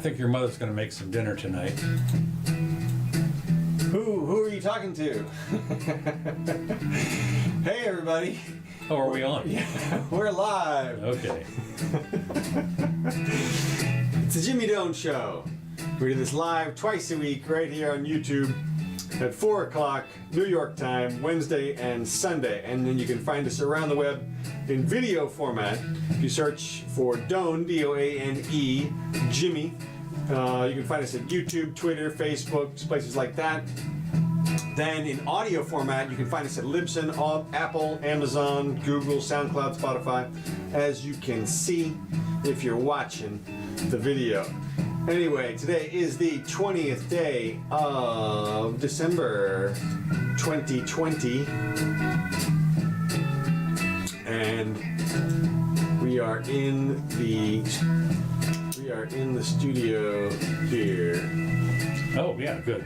think your mother's going to make some dinner tonight. Who are you talking to? Hey, everybody. Oh, are we on? Yeah, we're live. Okay. It's the Jimmy Doane Show. We do this live twice a week right here on YouTube at 4 o'clock New York time, Wednesday and Sunday. And then you can find us around the web in video format. If you search for Doane, D-O-A-N-E, Jimmy, you can find us at YouTube, Twitter, Facebook, places like that. Then in audio format, you can find us at Libsyn, Apple, Amazon, Google, SoundCloud, Spotify, as you can see if you're watching the video. Anyway, today is the 20th day of December 2020, and we are in the studio here. Oh, yeah, good.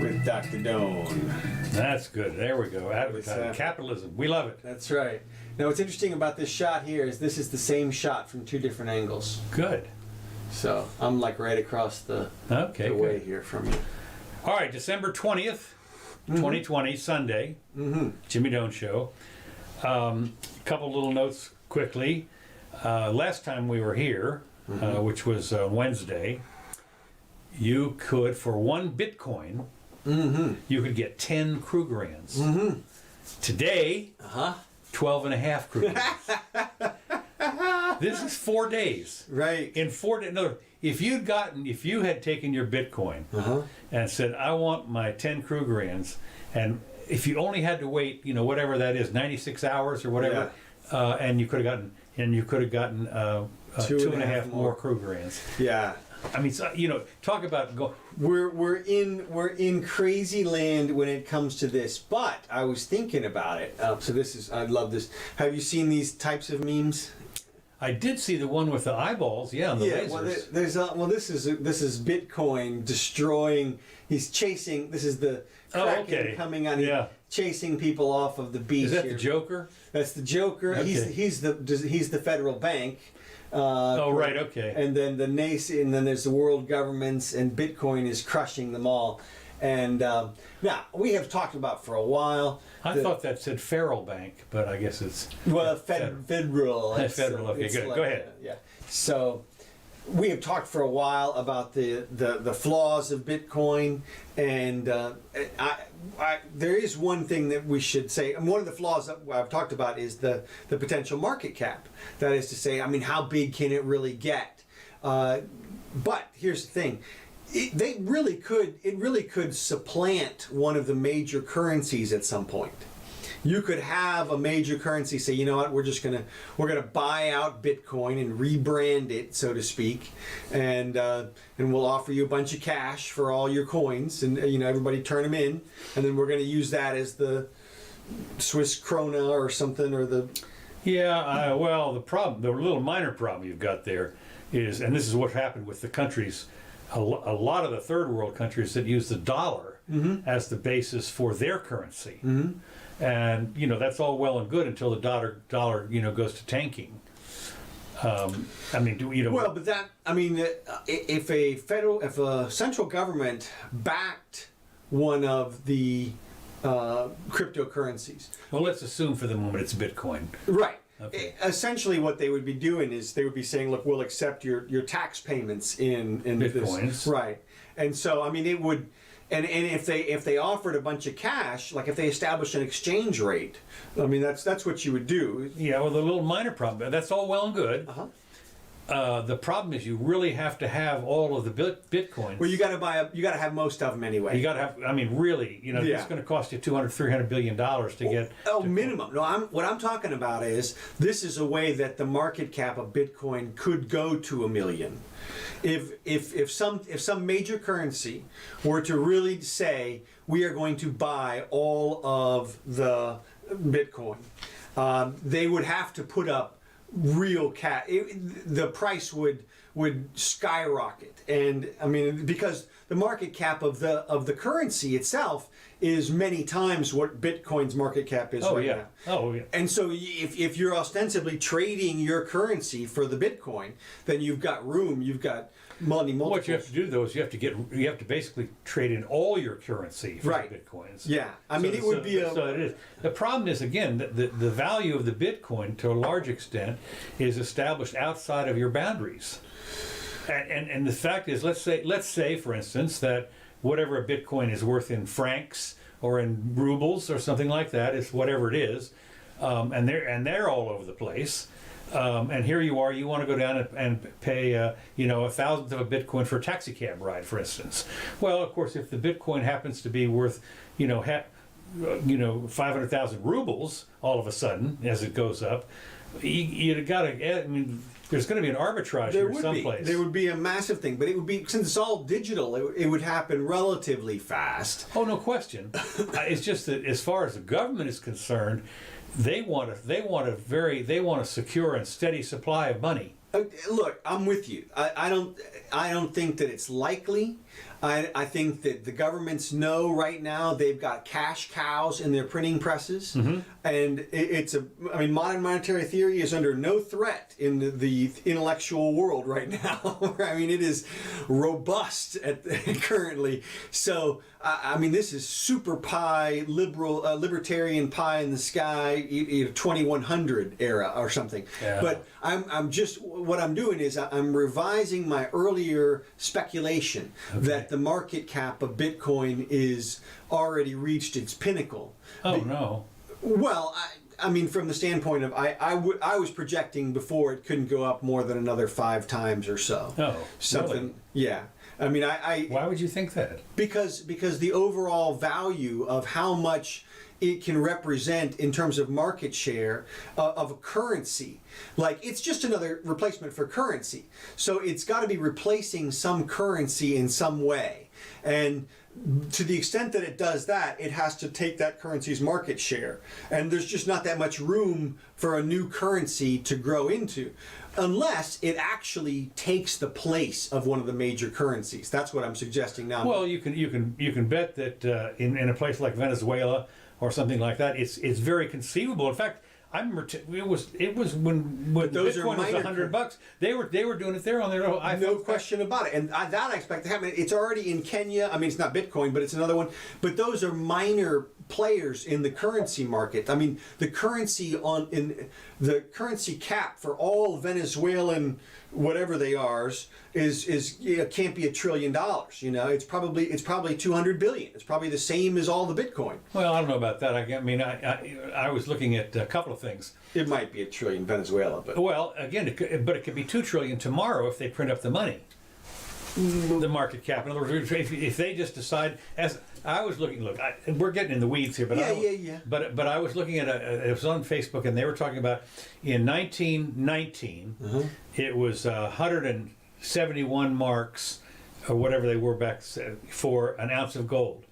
With Dr. Doane. That's good. There we go. Advertising. Capitalism. We love it. That's right. Now, what's interesting about this shot here is this is the same shot from two different angles. Good. So I'm like right across the way here from you. All right, December 20th, 2020, Sunday, Jimmy Doane Show. Couple little notes quickly. Last time we were here, which was Wednesday, you could, for one Bitcoin, you could get 10 Krugerrands. Today, 12 and a half Krugerrands. This is 4 days. Right. In 4 days. No, if you had taken your Bitcoin and said, I want my 10 Krugerrands, and if you only had to wait, whatever that is, 96 hours or whatever, and you could have gotten two and a half more Krugerrands. Yeah. I mean, talk about we're in crazy land when it comes to this. But I was thinking about it. I love this. Have you seen these types of memes? I did see the one with the eyeballs. Yeah, and the lasers. Well, this is Bitcoin destroying. He's chasing. This is the Kraken coming on. Yeah. Chasing people off of the beach. Is that the Joker? That's the Joker. Okay. He's the federal bank. Right. Okay. And then and then there's the world governments, and Bitcoin is crushing them all. And now we have talked about for a while. I thought that said Feral Bank, but I guess it's federal. Federal. Okay, good. Go ahead. Yeah. So we have talked for a while about the flaws of Bitcoin, and there is one thing that we should say, and one of the flaws that I've talked about is the potential market cap. That is to say, how big can it really get? But here's the thing. It really could supplant one of the major currencies at some point. You could have a major currency say, you know what, we're gonna buy out Bitcoin and rebrand it, so to speak, and we'll offer you a bunch of cash for all your coins, and everybody turn them in, and then we're gonna use that as the Swiss krona or something, or the the little minor problem you've got there is, and this is what happened with the countries. A lot of the third world countries that use the dollar as the basis for their currency, and that's all well and good until the dollar goes to tanking. Well, but that if a central government backed one of the cryptocurrencies, well, let's assume for the moment it's Bitcoin, right? Okay. Essentially, what they would be doing is they would be saying, "Look, we'll accept your tax payments in Bitcoins, this. Right?" And so, it would, and if they offered a bunch of cash, like if they established an exchange rate, that's what you would do. Yeah, well, the little minor problem. That's all well and good. The problem is you really have to have all of the Bitcoins. Well, you got to have most of them anyway. You got to have. Really, it's going to cost you $200-300 billion to get. Minimum. No, what I'm talking about is this is a way that the market cap of Bitcoin could go to $1 million. If some major currency were to really say we are going to buy all of the Bitcoin, they would have to put up real cash. The price would skyrocket, and because the market cap of the currency itself is many times what Bitcoin's market cap is right now. Oh, yeah. And so if you're ostensibly trading your currency for the Bitcoin, then you've got room, you've got money multiples. What you have to do though is you have to basically trade in all your currency for Right. the Bitcoins. Yeah, I mean, it would be a... So it is. The problem is, again, that the value of the Bitcoin, to a large extent, is established outside of your boundaries. And the fact is, let's say, for instance, that whatever a Bitcoin is worth in francs or in rubles or something like that, is whatever it is, and they're all over the place. And here you are, you want to go down and pay, a thousandth of a Bitcoin for a taxi cab ride, for instance. Well, of course, if the Bitcoin happens to be worth, 500,000 rubles all of a sudden as it goes up, you got to. I mean, there's going to be an arbitrage here someplace. There would be a massive thing, but it would be, since it's all digital, it would happen relatively fast. Oh, no question. It's just that as far as the government is concerned, they want a secure and steady supply of money. Look, I'm with you. I don't think that it's likely. I think that the governments know right now they've got cash cows in their printing presses, and modern monetary theory is under no threat in the intellectual world right now. I mean, it is robust currently. So, this is super pie, libertarian pie in the sky, 2100 era or something. Yeah. But what I'm doing is I'm revising my earlier speculation that the market cap of Bitcoin is already reached its pinnacle. Oh, no. Well, from the standpoint of I was projecting before it couldn't go up more than another 5 times or so. Oh, something. Really? Yeah. Why would you think that? Because the overall value of how much it can represent in terms of market share of a currency. Like, it's just another replacement for currency. So it's got to be replacing some currency in some way. And to the extent that it does that, it has to take that currency's market share. And there's just not that much room for a new currency to grow into, unless it actually takes the place of one of the major currencies. That's what I'm suggesting now. Well, you can bet that in a place like Venezuela or something like that, it's very conceivable. In fact, it was when Bitcoin was $100. They were doing it there on their own. No question about it, and that I expect to happen. It's already in Kenya. I mean, it's not Bitcoin, but it's another one. But those are minor players in the currency market. I mean, the currency cap for all Venezuelan whatever they are is can't be $1 trillion. It's probably 200 billion. It's probably the same as all the Bitcoin. Well, I don't know about that. I was looking at a couple of things. It might be $1 trillion Venezuela, but well, again, it could be $2 trillion tomorrow if they print up the money. The market cap. In other words, if they just decide, as I was looking, we're getting in the weeds here, but yeah. But I was looking at it was on Facebook, and they were talking about in 1919, it was 171 marks or whatever they were back for an ounce of gold.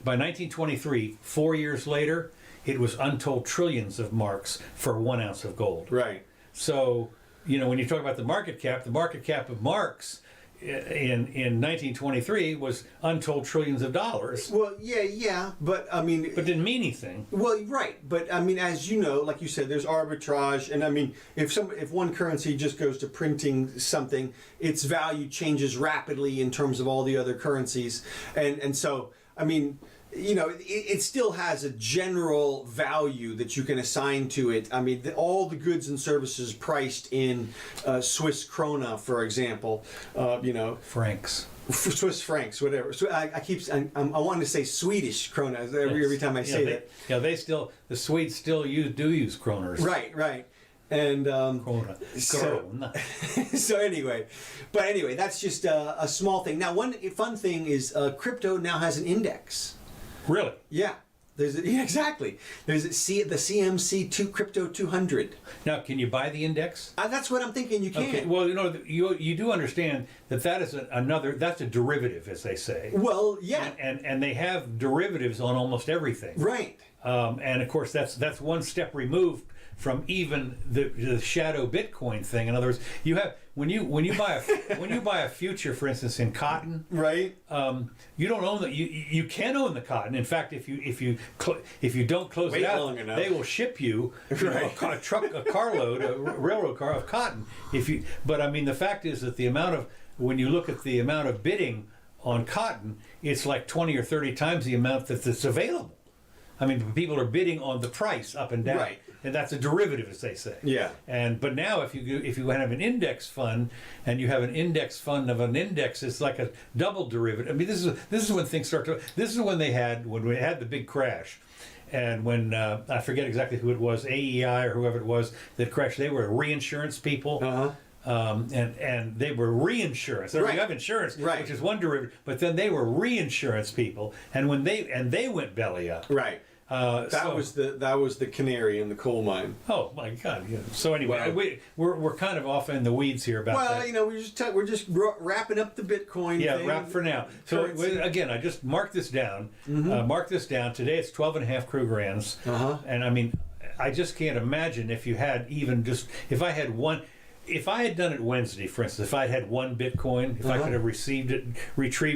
By 1923, 4 years later, it was untold trillions of marks for 1 ounce of gold. Right. So, when you talk about the market cap of marks in 1923 was untold trillions of dollars. Well, yeah, but but didn't mean anything. Well, right, but as you know, like you said, there's arbitrage, and if one currency just goes to printing something, its value changes rapidly in terms of all the other currencies, and so it still has a general value that you can assign to it. All the goods and services priced in Swiss krona, for example, francs. Swiss francs, whatever. So I wanted to say Swedish krona every time I say that. Yeah, the Swedes still use kroners. Right. And krona. So anyway, that's just a small thing. Now, one fun thing is crypto now has an index. Really? Yeah. Exactly. There's the CMC2 Crypto 200. Now, can you buy the index? That's what I'm thinking. You can. Okay. Well, you do understand that is that's a derivative, as they say. Well, yeah. And they have derivatives on almost everything. Right. And of course, that's one step removed from even the shadow Bitcoin thing. In other words, you have when you buy a future, for instance, in cotton, Right. you don't own you can own the cotton. In fact, if you don't close Wait it out, long enough. they will ship you, Right. a carload, a railroad car of cotton. But I mean, the fact is that when you look at the amount of bidding on cotton, it's like 20 or 30 times the amount that's available. I mean, people are bidding on the price up and down, Right. and that's a derivative, as they say. Yeah. But now, if you have an index fund, and you have an index fund of an index, it's like a double derivative. I mean, this is when things start to. This is when we had the big crash, and when I forget exactly who it was, AEI or whoever it was that crashed. They were reinsurance people. Uh-huh. And they were reinsurance. Right. You have insurance, Right. which is one derivative, but then they were reinsurance people, and when they went belly up. Right. That was the canary in the coal mine. Oh my God! Yeah. So anyway, Well, we're kind of off in the weeds here about Well, that. we're just wrapping up the Bitcoin. Yeah, thing. wrap for now. So Currency. again, I just marked this down. Mark this down. Today it's 12 and a half Krugrands. Uh-huh. And I mean, I just can't imagine if you had even just if I had done it Wednesday, for instance, if I had one Bitcoin, if I could have retrieved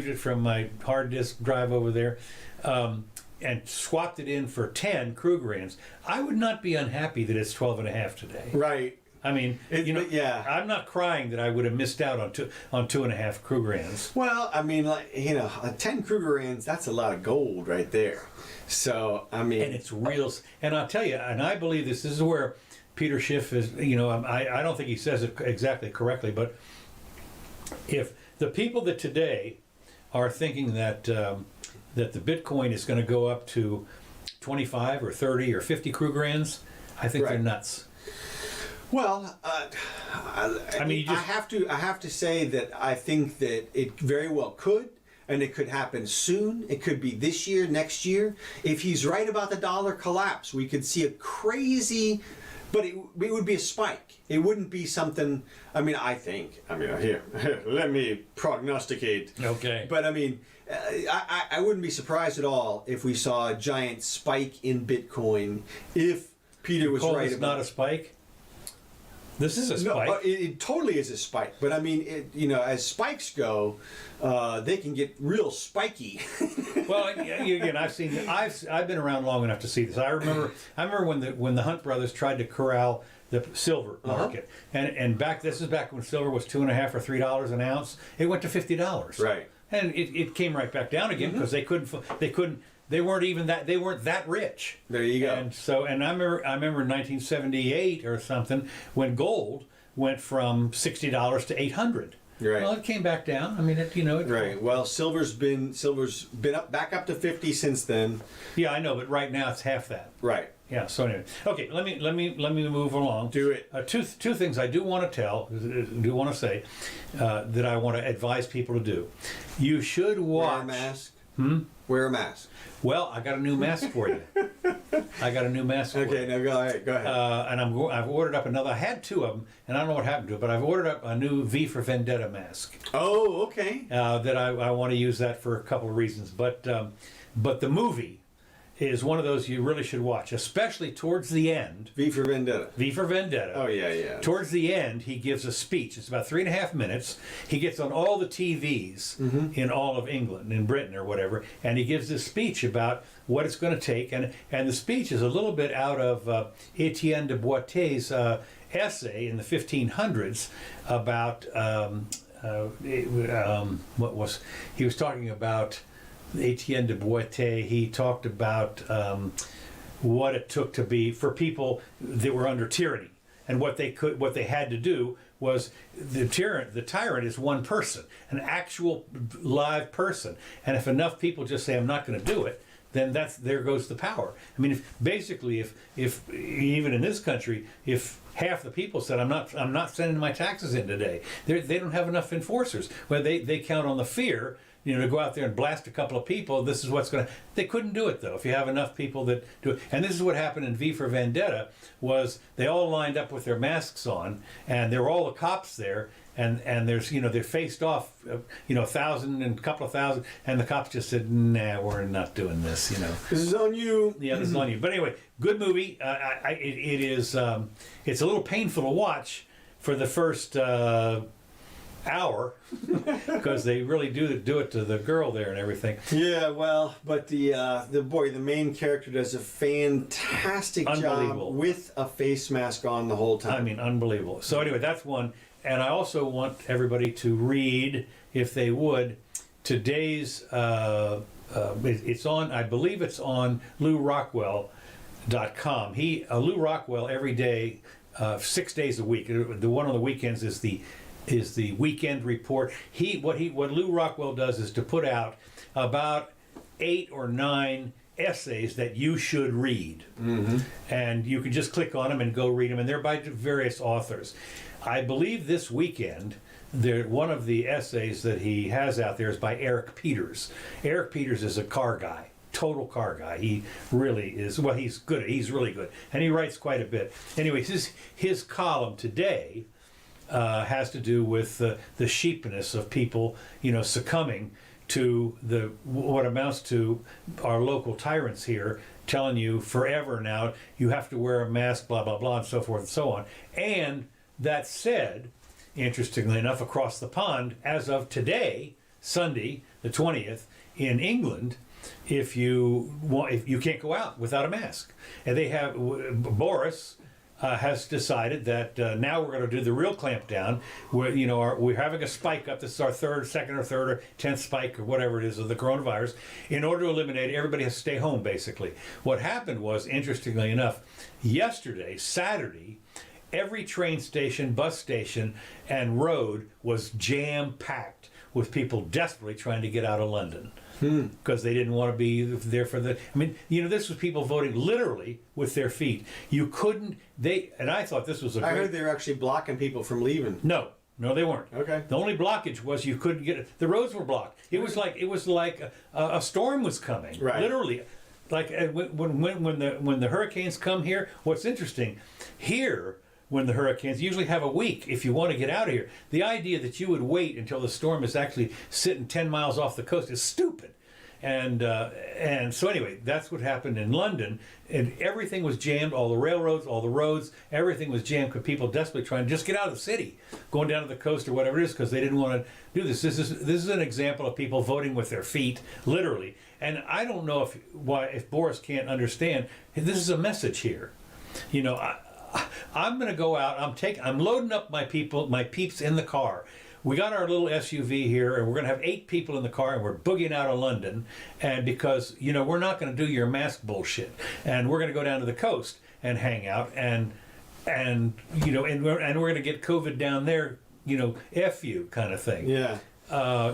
it from my hard disk drive over there, and swapped it in for 10 Krugrands, I would not be unhappy that it's 12 and a half today. Right. I mean, yeah. I'm not crying that I would have missed out on 2.5 Krugrands. Well, I mean, 10 Krugerrands, that's a lot of gold right there. So, I mean. And it's real. And I'll tell you, and I believe this is where Peter Schiff is, I don't think he says it exactly correctly, but if the people that today are thinking that the Bitcoin is going to go up to 25 or 30 or 50 Krugrands, I think they're nuts. Well, I mean, I have to say that I think that it very well could, and it could happen soon. It could be this year, next year. If he's right about the dollar collapse, we could see a crazy, but it would be a spike. It wouldn't be something. I mean, here, let me prognosticate. Okay. But I mean, I wouldn't be surprised at all if we saw a giant spike in Bitcoin if Peter was right it's about not a spike. This is a spike. No, it totally is a spike. But I mean, as spikes go, they can get real spiky. Well, again, I've been around long enough to see this. I remember when the Hunt brothers tried to corral the silver market, and this is back when silver was $2.50 or $3 an ounce. It went to $50. Right. And it came right back down again because they weren't that rich. There you go. And I remember in 1978 or something when gold went from $60 to $800. Right. Well, it came back down. I mean, Right. Well, silver's been back up to 50 since then. Yeah, I know, but right now it's half that. Right. Yeah. So anyway, okay. Let me move along. Do it. Two things I do want to say that I want to advise people to do. You should watch. Wear a mask. Wear a mask. Well, I got a new mask for you. Okay, now go ahead. And I've ordered up another. I had two of them, and I don't know what happened to it, but I've ordered up a new V for Vendetta mask. Oh, okay. That I want to use that for a couple of reasons. But the movie is one of those you really should watch, especially towards the end. V for Vendetta. V for Vendetta. Oh, yeah. Towards the end, he gives a speech. It's about 3.5 minutes. He gets on all the TVs in all of England, in Britain or whatever, and he gives this speech about what it's going to take. And the speech is a little bit out of Etienne de Boiteux's essay in the 1500s about he was talking about Etienne de Boiteux. He talked about what it took to be for people that were under tyranny, and what they had to do was the tyrant is one person, an actual live person, and if enough people just say I'm not going to do it, then there goes the power. I mean, if even in this country, if half the people said I'm not sending my taxes in today, they don't have enough enforcers. Well, they count on the fear to go out there and blast a couple of people. This is what's going to. They couldn't do it though. If you have enough people that do it, and this is what happened in V for Vendetta, was they all lined up with their masks on, and there were all the cops there. And there's, they're faced off, 1,000 and a couple of thousand, and the cops just said, nah, we're not doing this, This is on you. Yeah, this is on you. But anyway, good movie. It is, it's a little painful to watch for the first hour, because they really do it to the girl there and everything. Yeah, well, but the main character does a fantastic job with a face mask on the whole time. I mean, unbelievable. So anyway, that's one. And I also want everybody to read, if they would, today's, it's on, I believe it's on LouRockwell.com. Lou Rockwell every day, 6 days a week. The one on the weekends is the weekend report. What Lou Rockwell does is to put out about 8 or 9 essays that you should read. Mm-hmm. And you can just click on them and go read them, and they're by various authors. I believe this weekend, one of the essays that he has out there is by Eric Peters. Eric Peters is a car guy, total car guy. He really is. Well, he's good. He's really good, and he writes quite a bit. Anyway, his column today has to do with the sheepiness of people, succumbing to what amounts to our local tyrants here, telling you forever now you have to wear a mask, blah blah blah, and so forth and so on. And that said, interestingly enough, across the pond, as of today, Sunday, the 20th, in England, if you can't go out without a mask, and they have Boris has decided that now we're going to do the real clampdown. We're having a spike up. This is our second or third or 10th spike or whatever it is of the coronavirus. In order to eliminate it, everybody has to stay home. Basically, what happened was, interestingly enough, yesterday, Saturday, every train station, bus station, and road was jam-packed with people desperately trying to get out of London because they didn't want to be there for the... I mean, this was people voting literally with their feet. You couldn't... And I thought this was a great... I heard they were actually blocking people from leaving. No, they weren't. Okay. The only blockage was you couldn't get... The roads were blocked. It was like a storm was coming. Right. Literally. Like when the hurricanes come here, what's interesting, here... when the hurricanes usually have a week if you want to get out of here. The idea that you would wait until the storm is actually sitting 10 miles off the coast is stupid. And so anyway, that's what happened in London. And everything was jammed, all the railroads, all the roads, everything was jammed because people desperately trying to just get out of the city, going down to the coast or whatever it is, because they didn't want to do this. This is an example of people voting with their feet, literally. And I don't know if Boris can't understand, this is a message here. I'm going to go out. I'm loading up my peeps in the car. We got our little SUV here, and we're going to have 8 people in the car, and we're boogieing out of London. And because we're not going to do your mask bullshit, and we're going to go down to the coast and hang out, and we're going to get COVID down there. F you kind of thing. Yeah.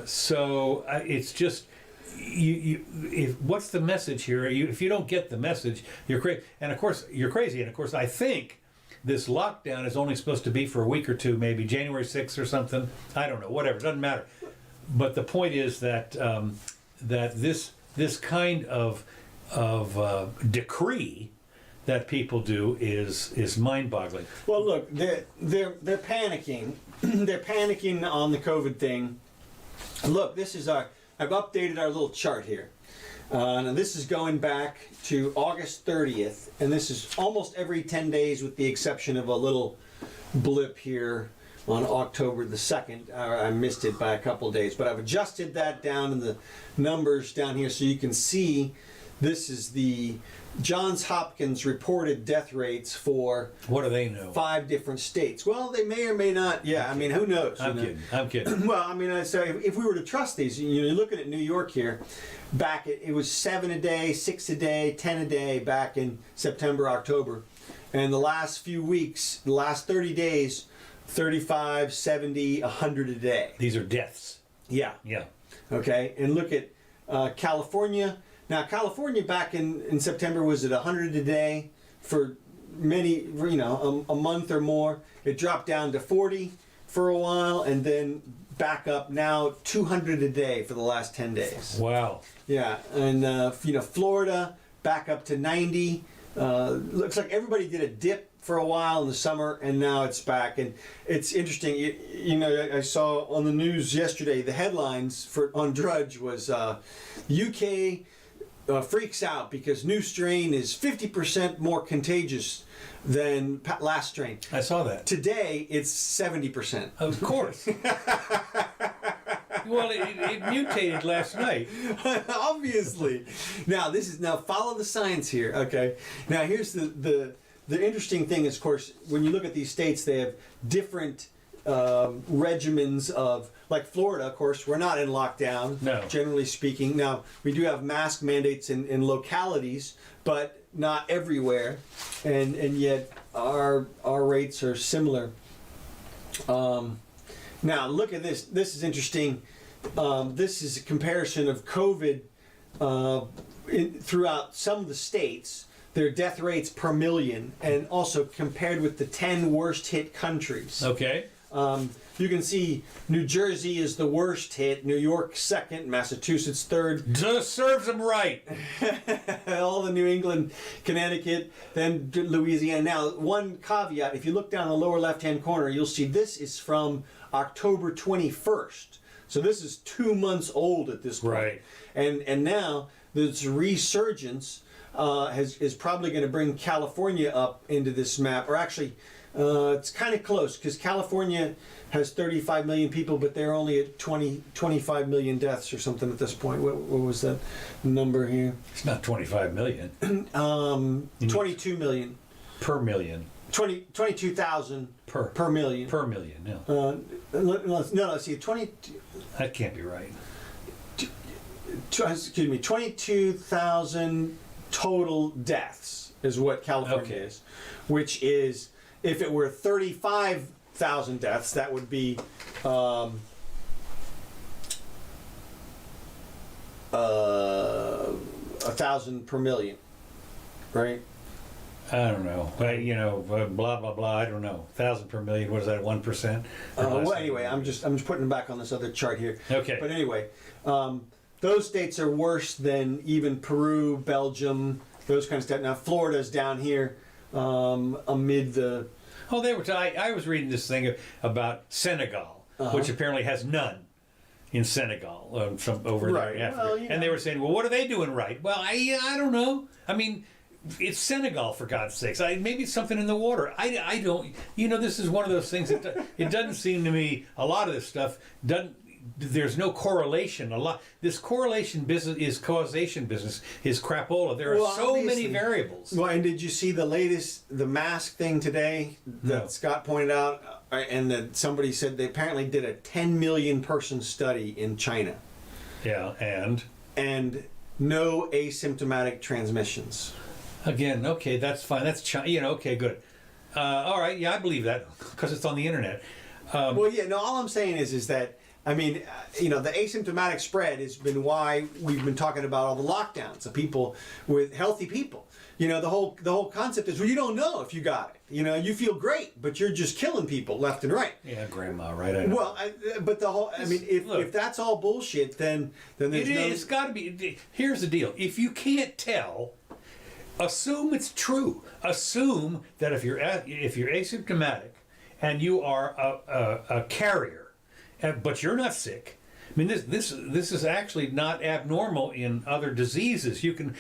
So it's just. What's the message here? If you don't get the message, you're crazy. And of course, you're crazy. And of course, I think this lockdown is only supposed to be for a week or two, maybe January 6th or something. I don't know. Whatever. It doesn't matter. But the point is that this kind of decree that people do is mind-boggling. Well, look, they're panicking. They're panicking on the COVID thing. Look, I've updated our little chart here. Now this is going back to August 30th, and this is almost every 10 days with the exception of a little blip here on October the 2nd. I missed it by a couple days, but I've adjusted that down in the numbers down here so you can see this is the Johns Hopkins reported death rates for what do they know? 5 different states. Well, they may or may not. Yeah, I mean, who knows? I'm kidding. Well, I mean, so if we were to trust these, you're looking at New York here. Back, it was 7 a day, 6 a day, 10 a day back in September, October. And the last few weeks, the last 30 days, 35, 70, 100 a day. These are deaths. Yeah. Yeah. Okay, and look at California. Now, California back in September was at 100 a day for many, a month or more. It dropped down to 40 for a while, and then back up now 200 a day for the last 10 days. Wow. Yeah, and Florida back up to 90. Looks like everybody did a dip for a while in the summer, and now it's back. And it's interesting. I saw on the news yesterday the headlines on Drudge was UK freaks out because new strain is 50% more contagious than last strain. I saw that. Today it's 70%. Of course. Well, it mutated last night. Obviously. Now follow the science here. Okay. Now here's the interesting thing is, of course, when you look at these states, they have different regimens of, like Florida, of course, we're not in lockdown, no. Generally speaking. Now, we do have mask mandates in localities, but not everywhere, and yet our rates are similar. Now, look at this. This is interesting. This is a comparison of COVID throughout some of the states, their death rates per million, and also compared with the 10 worst hit countries. Okay. You can see New Jersey is the worst hit, New York second, Massachusetts third. Just serves them right. All the New England, Connecticut, then Louisiana. Now, one caveat, if you look down the lower left-hand corner, you'll see this is from October 21st. So this is 2 months old at this point. Right. And now this resurgence is probably going to bring California up into this map, or actually it's kind of close because California has 35 million people, but they're only at 25 million deaths or something at this point. What was that number here? It's not 25 million. 22 million. Per million. 22,000 per million. Per million, yeah. No, see, 20... That can't be right. Excuse me, 22,000 total deaths is what California is, which is, if it were 35,000 deaths, that would be 1,000 per million, right? I don't know. Blah blah blah. I don't know. 1,000 per million. What is that? 1%? Well, anyway, I'm just putting it back on this other chart here. Okay. But anyway, those states are worse than even Peru, Belgium, those kind of stuff. Now Florida's down here amid the. Oh, I was reading this thing about Senegal, which apparently has none in Senegal, from over there in Africa. Well, and they were saying, well, what are they doing right? Well, I don't know. I mean, it's Senegal, for God's sakes. Maybe it's something in the water. I don't. This is one of those things that it doesn't seem to me. A lot of this stuff doesn't. There's no correlation. This correlation business is causation business is crapola. There are so many variables. Well, and did you see the mask thing today that No. Scott pointed out, and that somebody said they apparently did a 10 million person study in China. Yeah, and no asymptomatic transmissions. Again, okay, that's fine. That's China. Okay, good. All right, yeah, I believe that because it's on the internet. Well, yeah. No, all I'm saying is that. I mean, the asymptomatic spread has been why we've been talking about all the lockdowns of people with healthy people. The whole concept is, well, you don't know if you got it. You feel great, but you're just killing people left and right. Yeah, grandma, right? I know. Well, but the whole, I mean, if that's all bullshit, then there's It's got to be. Here's the deal: if you can't tell, assume it's true. Assume that if you're asymptomatic and you are a carrier, but you're not sick. I mean, this is actually not abnormal in other diseases. You can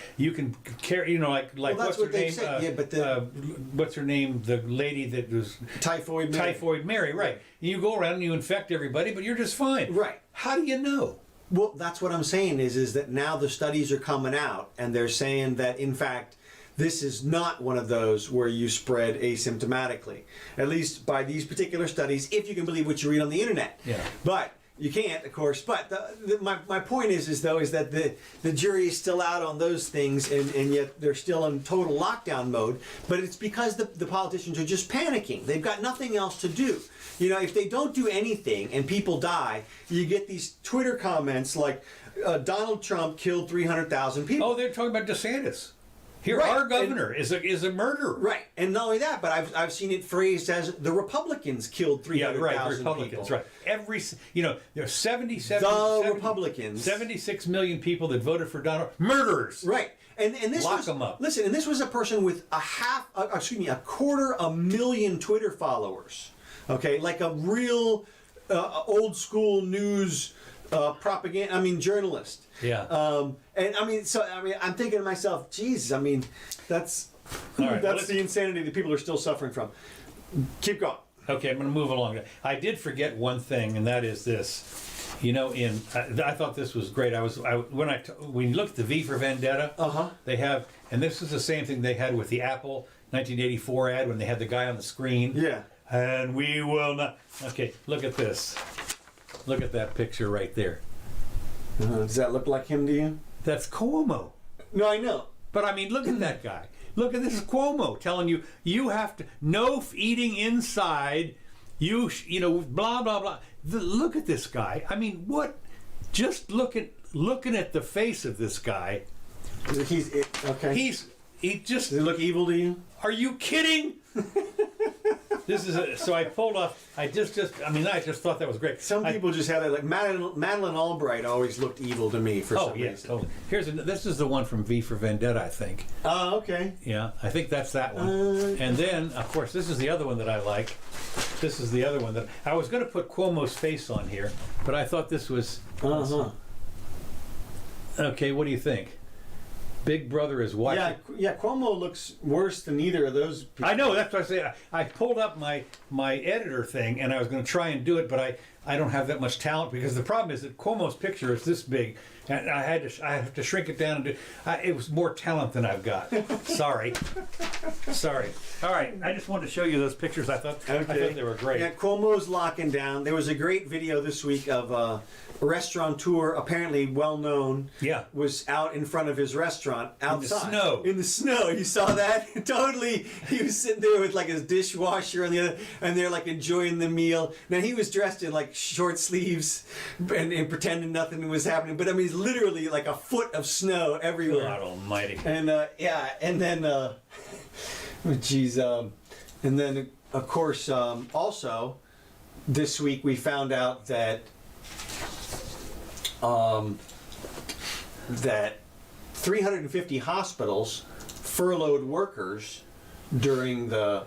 carry, like well, what's her name? Yeah, but what's her name? The lady that was Typhoid Mary. Typhoid Mary, right? You go around and you infect everybody, but you're just fine. Right. How do you know? Well, that's what I'm saying is that now the studies are coming out and they're saying that in fact this is not one of those where you spread asymptomatically, at least by these particular studies, if you can believe what you read on the internet. Yeah. But you can't, of course. But my point is that the jury is still out on those things, and yet they're still in total lockdown mode. But it's because the politicians are just panicking. They've got nothing else to do. If they don't do anything and people die, you get these Twitter comments like Donald Trump killed 300,000 people. Oh, they're talking about DeSantis. Here, Right, our governor is a murderer. Right, and not only that, but I've seen it phrased as the Republicans killed Yeah, 300,000 right. The Republicans, people. right? There's 77. The Republicans. 76 million people that voted for Donald. Murderers. Right, and this Lock was, them up. Listen, and this was a person with a 250,000 Twitter followers. Okay, like a real old school news propaganda. I mean, journalist. Yeah. And I'm thinking to myself, geez, that's All right, well, the insanity that people are still suffering from. Keep going. Okay, I'm going to move along. I did forget one thing, and that is this. I thought this was great. When you look at the V for Vendetta, they have, and this is the same thing they had with the Apple 1984 ad when they had the guy on the screen. Yeah. And we will not. Okay, look at this. Look at that picture right there. Does that look like him to you? That's Cuomo. No, I know. But I mean, look at that guy. Look at this is Cuomo telling you have to no eating inside. Blah blah blah. Look at this guy. I mean, what? Just looking at the face of this guy. He's okay. He just. Does he look evil to you? Are you kidding? So I pulled off. I just thought that was great. Some people just have that. Like Madeleine Albright always looked evil to me for some reason. Totally. This is the one from V for Vendetta, I think. Oh, okay. Yeah, I think that's that one. And then, of course, this is the other one that I like. This is the other one that I was going to put Cuomo's face on here, but I thought this was. Okay, what do you think? Big Brother is watching. Yeah. Cuomo looks worse than either of those people. I know. That's what I say. I pulled up my editor thing, and I was going to try and do it, but I don't have that much talent because the problem is that Cuomo's picture is this big, and I have to shrink it down and do. It was more talent than I've got. Sorry. All right. I just wanted to show you those pictures. I thought they were great. Yeah, Cuomo's locking down. There was a great video this week of a restaurateur, apparently well known. Yeah. Was out in front of his restaurant outside In the snow. You saw that? Totally. He was sitting there with like his dishwasher on the other, and they're like enjoying the meal. Now he was dressed in like short sleeves and pretending nothing was happening. But I mean, it's literally like a foot of snow everywhere. God Almighty. And and then and then of course also this week we found out that that 350 hospitals furloughed workers during the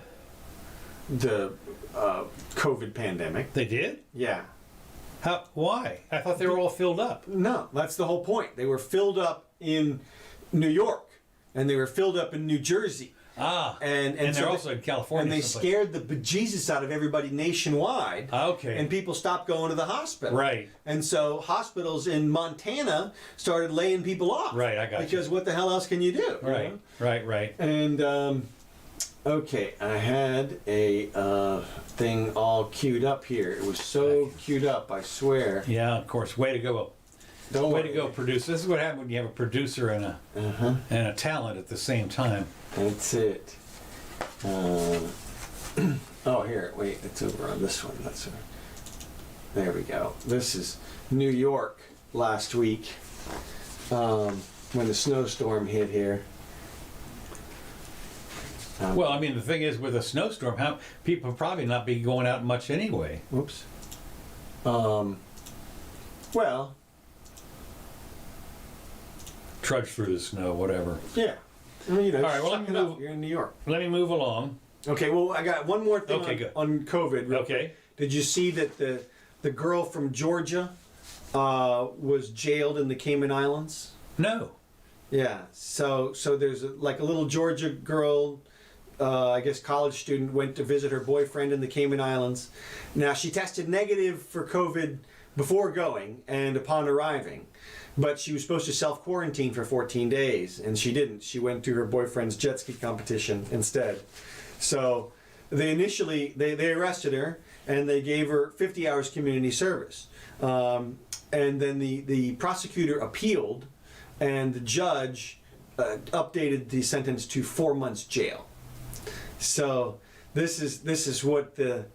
COVID pandemic. They did? Yeah. How? Why? I thought they were all filled up. No, that's the whole point. They were filled up in New York, and they were filled up in New Jersey. And they're so also in California. And they scared the bejesus out of everybody nationwide. Okay. And people stopped going to the hospital. Right. And so hospitals in Montana started laying people off. Right, I got you. Because what the hell else can you do? Right, you know? right. And, okay, I had a thing all queued up here. It was so queued up, I swear. Yeah, of course. Way to go. Way to go, producer. This is what happens when you have a producer and a talent at the same time. That's it. Oh, here. Wait, it's over on this one. That's right. There we go. This is New York last week when the snowstorm hit here. Well, I mean, the thing is, with a snowstorm, people probably not be going out much anyway. Whoops. Well. Trudge through the snow, whatever. Yeah. Well, you know, all right, well, let me move. You're in New York. Let me move along. Okay, well, I got one more thing on COVID. Real quick. Did you see that the girl from Georgia was jailed in the Cayman Islands? No. Yeah. So there's like a little Georgia girl, I guess college student, went to visit her boyfriend in the Cayman Islands. Now, she tested negative for COVID before going and upon arriving. But she was supposed to self-quarantine for 14 days, and she didn't. She went to her boyfriend's jet ski competition instead. So they initially, they arrested her, and they gave her 50 hours community service. And then the prosecutor appealed, and the judge updated the sentence to 4 months jail. So this is what the...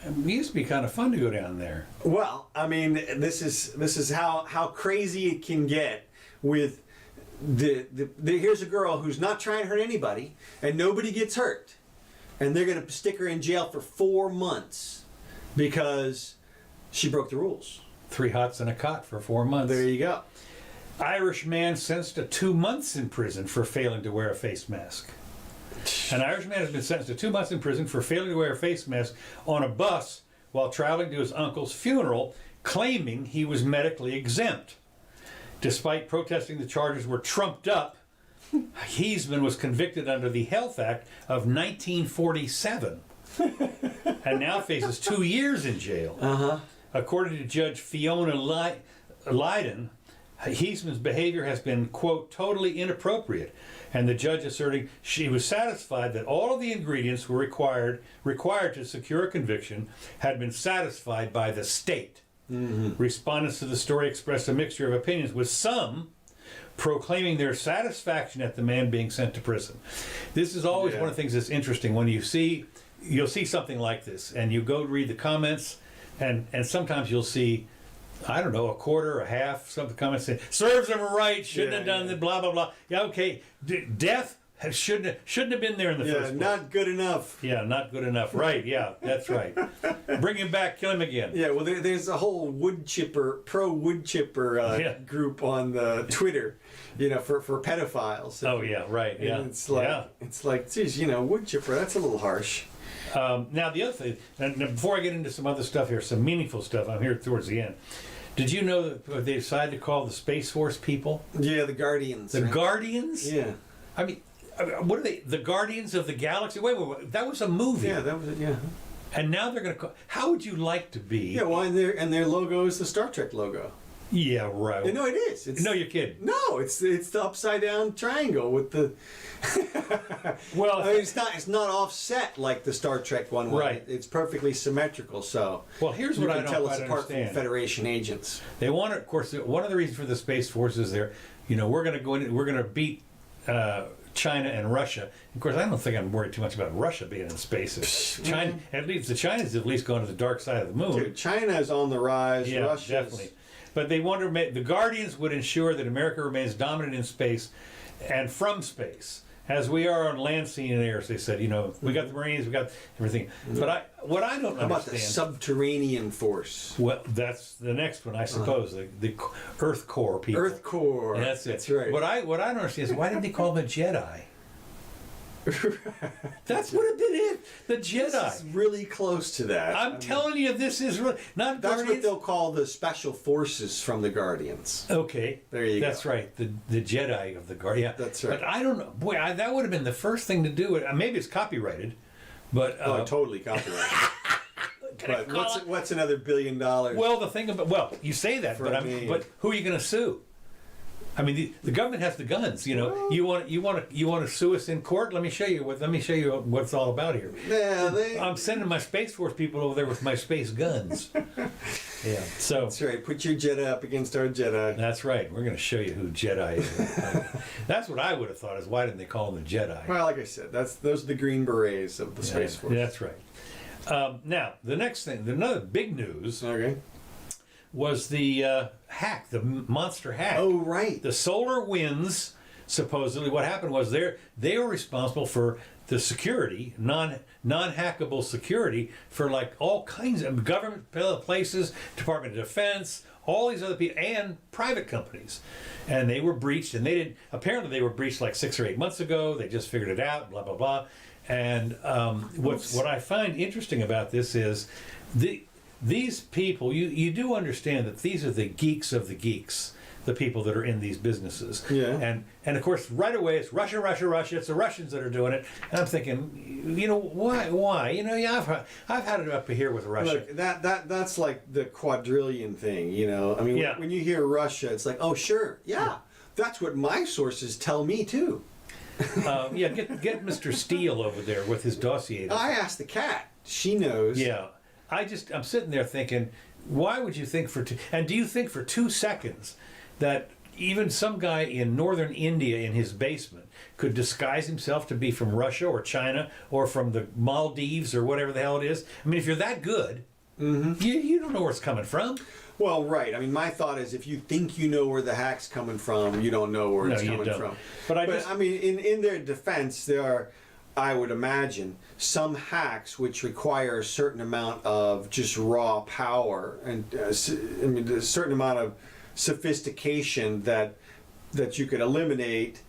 It used to be kind of fun to go down there. Well, I mean, this is how crazy it can get with here's a girl who's not trying to hurt anybody, and nobody gets hurt, and they're going to stick her in jail for 4 months because she broke the rules. 3 hots and a cot for 4 months. There you go. Irish man sentenced to 2 months in prison for failing to wear a face mask. An Irish man has been sentenced to 2 months in prison for failing to wear a face mask on a bus while traveling to his uncle's funeral, claiming he was medically exempt. Despite protesting the charges were trumped up, Heisman was convicted under the Health Act of 1947 and now faces 2 years in jail. Uh-huh. According to Judge Fiona Lydon, Heisman's behavior has been, quote, totally inappropriate, and the judge asserting she was satisfied that all of the ingredients were required to secure a conviction had been satisfied by the state. Mm-hmm. Respondents to the story expressed a mixture of opinions, with some proclaiming their satisfaction at the man being sent to prison. This is always one of the things that's interesting when you'll see something like this, and you go read the comments, and sometimes you'll see, I don't know, a quarter, a half, some comments saying, serves him right, shouldn't have done the blah, blah, blah. Yeah, okay, death shouldn't have been there in the first place. Not good enough. Yeah, not good enough. Right, yeah, that's right. Bring him back, kill him again. Yeah, well, there's a whole pro-wood chipper group on the Twitter, for pedophiles. Oh, yeah, right, yeah. And it's like, geez, wood chipper, that's a little harsh. Now, the other thing, and before I get into some other stuff here, some meaningful stuff, I'm here towards the end. Did you know that they decided to call the Space Force people? Yeah, the Guardians. The Guardians? Yeah. I mean, what are they? The Guardians of the Galaxy? Wait. That was a movie. Yeah, that was it, yeah. And now they're going to call... How would you like to be... Yeah, well, and their logo is the Star Trek logo. Yeah, right. No, it is. No, you're kidding. No, it's the upside down triangle with the... Well, I mean, it's not offset like the Star Trek one. Right. It's perfectly symmetrical. So well, here's what I don't tell quite us apart understand. from Federation agents. They want to, of course, one of the reasons for the Space Force is we're going to go in, we're going to beat China and Russia. Of course, I don't think I'm worried too much about Russia being in space. China, at least the Chinese at least gone to the dark side of the moon. Dude, China's on the rise. Yeah, Russia's... definitely. But they want to make, the Guardians would ensure that America remains dominant in space and from space, as we are on land, sea, and air. So they said, we got the Marines, we got everything. But what I don't understand... How about the subterranean force? Well, that's the next one, I suppose. The Earth Corps people. Earth Corps. That's it. That's right. What I don't understand is why didn't they call them a Jedi? That's what it did. The Jedi. This is really close to that. I'm telling you, this is really not. That's Guardians. what they'll call the special forces from the Guardians. Okay, there you go. That's right. The Jedi of the Guardian. Yeah, that's right. But I don't know. Boy, that would have been the first thing to do. Maybe it's copyrighted, but totally copyrighted. But what's another $1 billion? Well, the thing about you say that, but who are you going to sue? I mean, the government has the guns. Well, you want to sue us in court? Let me show you what it's all about here. Yeah, I'm sending my Space Force people over there with my space guns. Yeah, so that's right. Put your Jedi up against our Jedi. That's right. We're going to show you who Jedi is. That's what I would have thought. Is why didn't they call them the Jedi? Well, like I said, those are the Green Berets of the Space Force. That's right. Now, the next thing, another big news. Okay. Was the hack, the monster hack. Oh, right. The solar winds, supposedly, what happened was they were responsible for the security, non-hackable security for like all kinds of government places, Department of Defense, all these other people, and private companies. And they were breached, and apparently they were breached like 6 or 8 months ago. They just figured it out, blah, blah, blah. And what I find interesting about this is these people, you do understand that these are the geeks of the geeks, the people that are in these businesses. Yeah. And of course, right away, it's Russia, Russia, Russia. It's the Russians that are doing it. And I'm thinking, why? I've had it up here with Russia. Look, that's like the quadrillion thing, I mean, when you hear Russia, it's like, oh, sure, yeah. That's what my sources tell me, too. Get Mr. Steele over there with his dossier. I asked the cat. She knows. Yeah. I'm sitting there thinking, why would you think and do you think for 2 seconds that even some guy in northern India in his basement could disguise himself to be from Russia or China or from the Maldives or whatever the hell it is? I mean, if you're that good, You don't know where it's coming from. Well, right. I mean, my thought is if you think you know where the hack's coming from, you don't know where it's you coming don't. from. But I mean, in their defense, there are, I would imagine, some hacks which require a certain amount of just raw power and I mean, a certain amount of sophistication that you could eliminate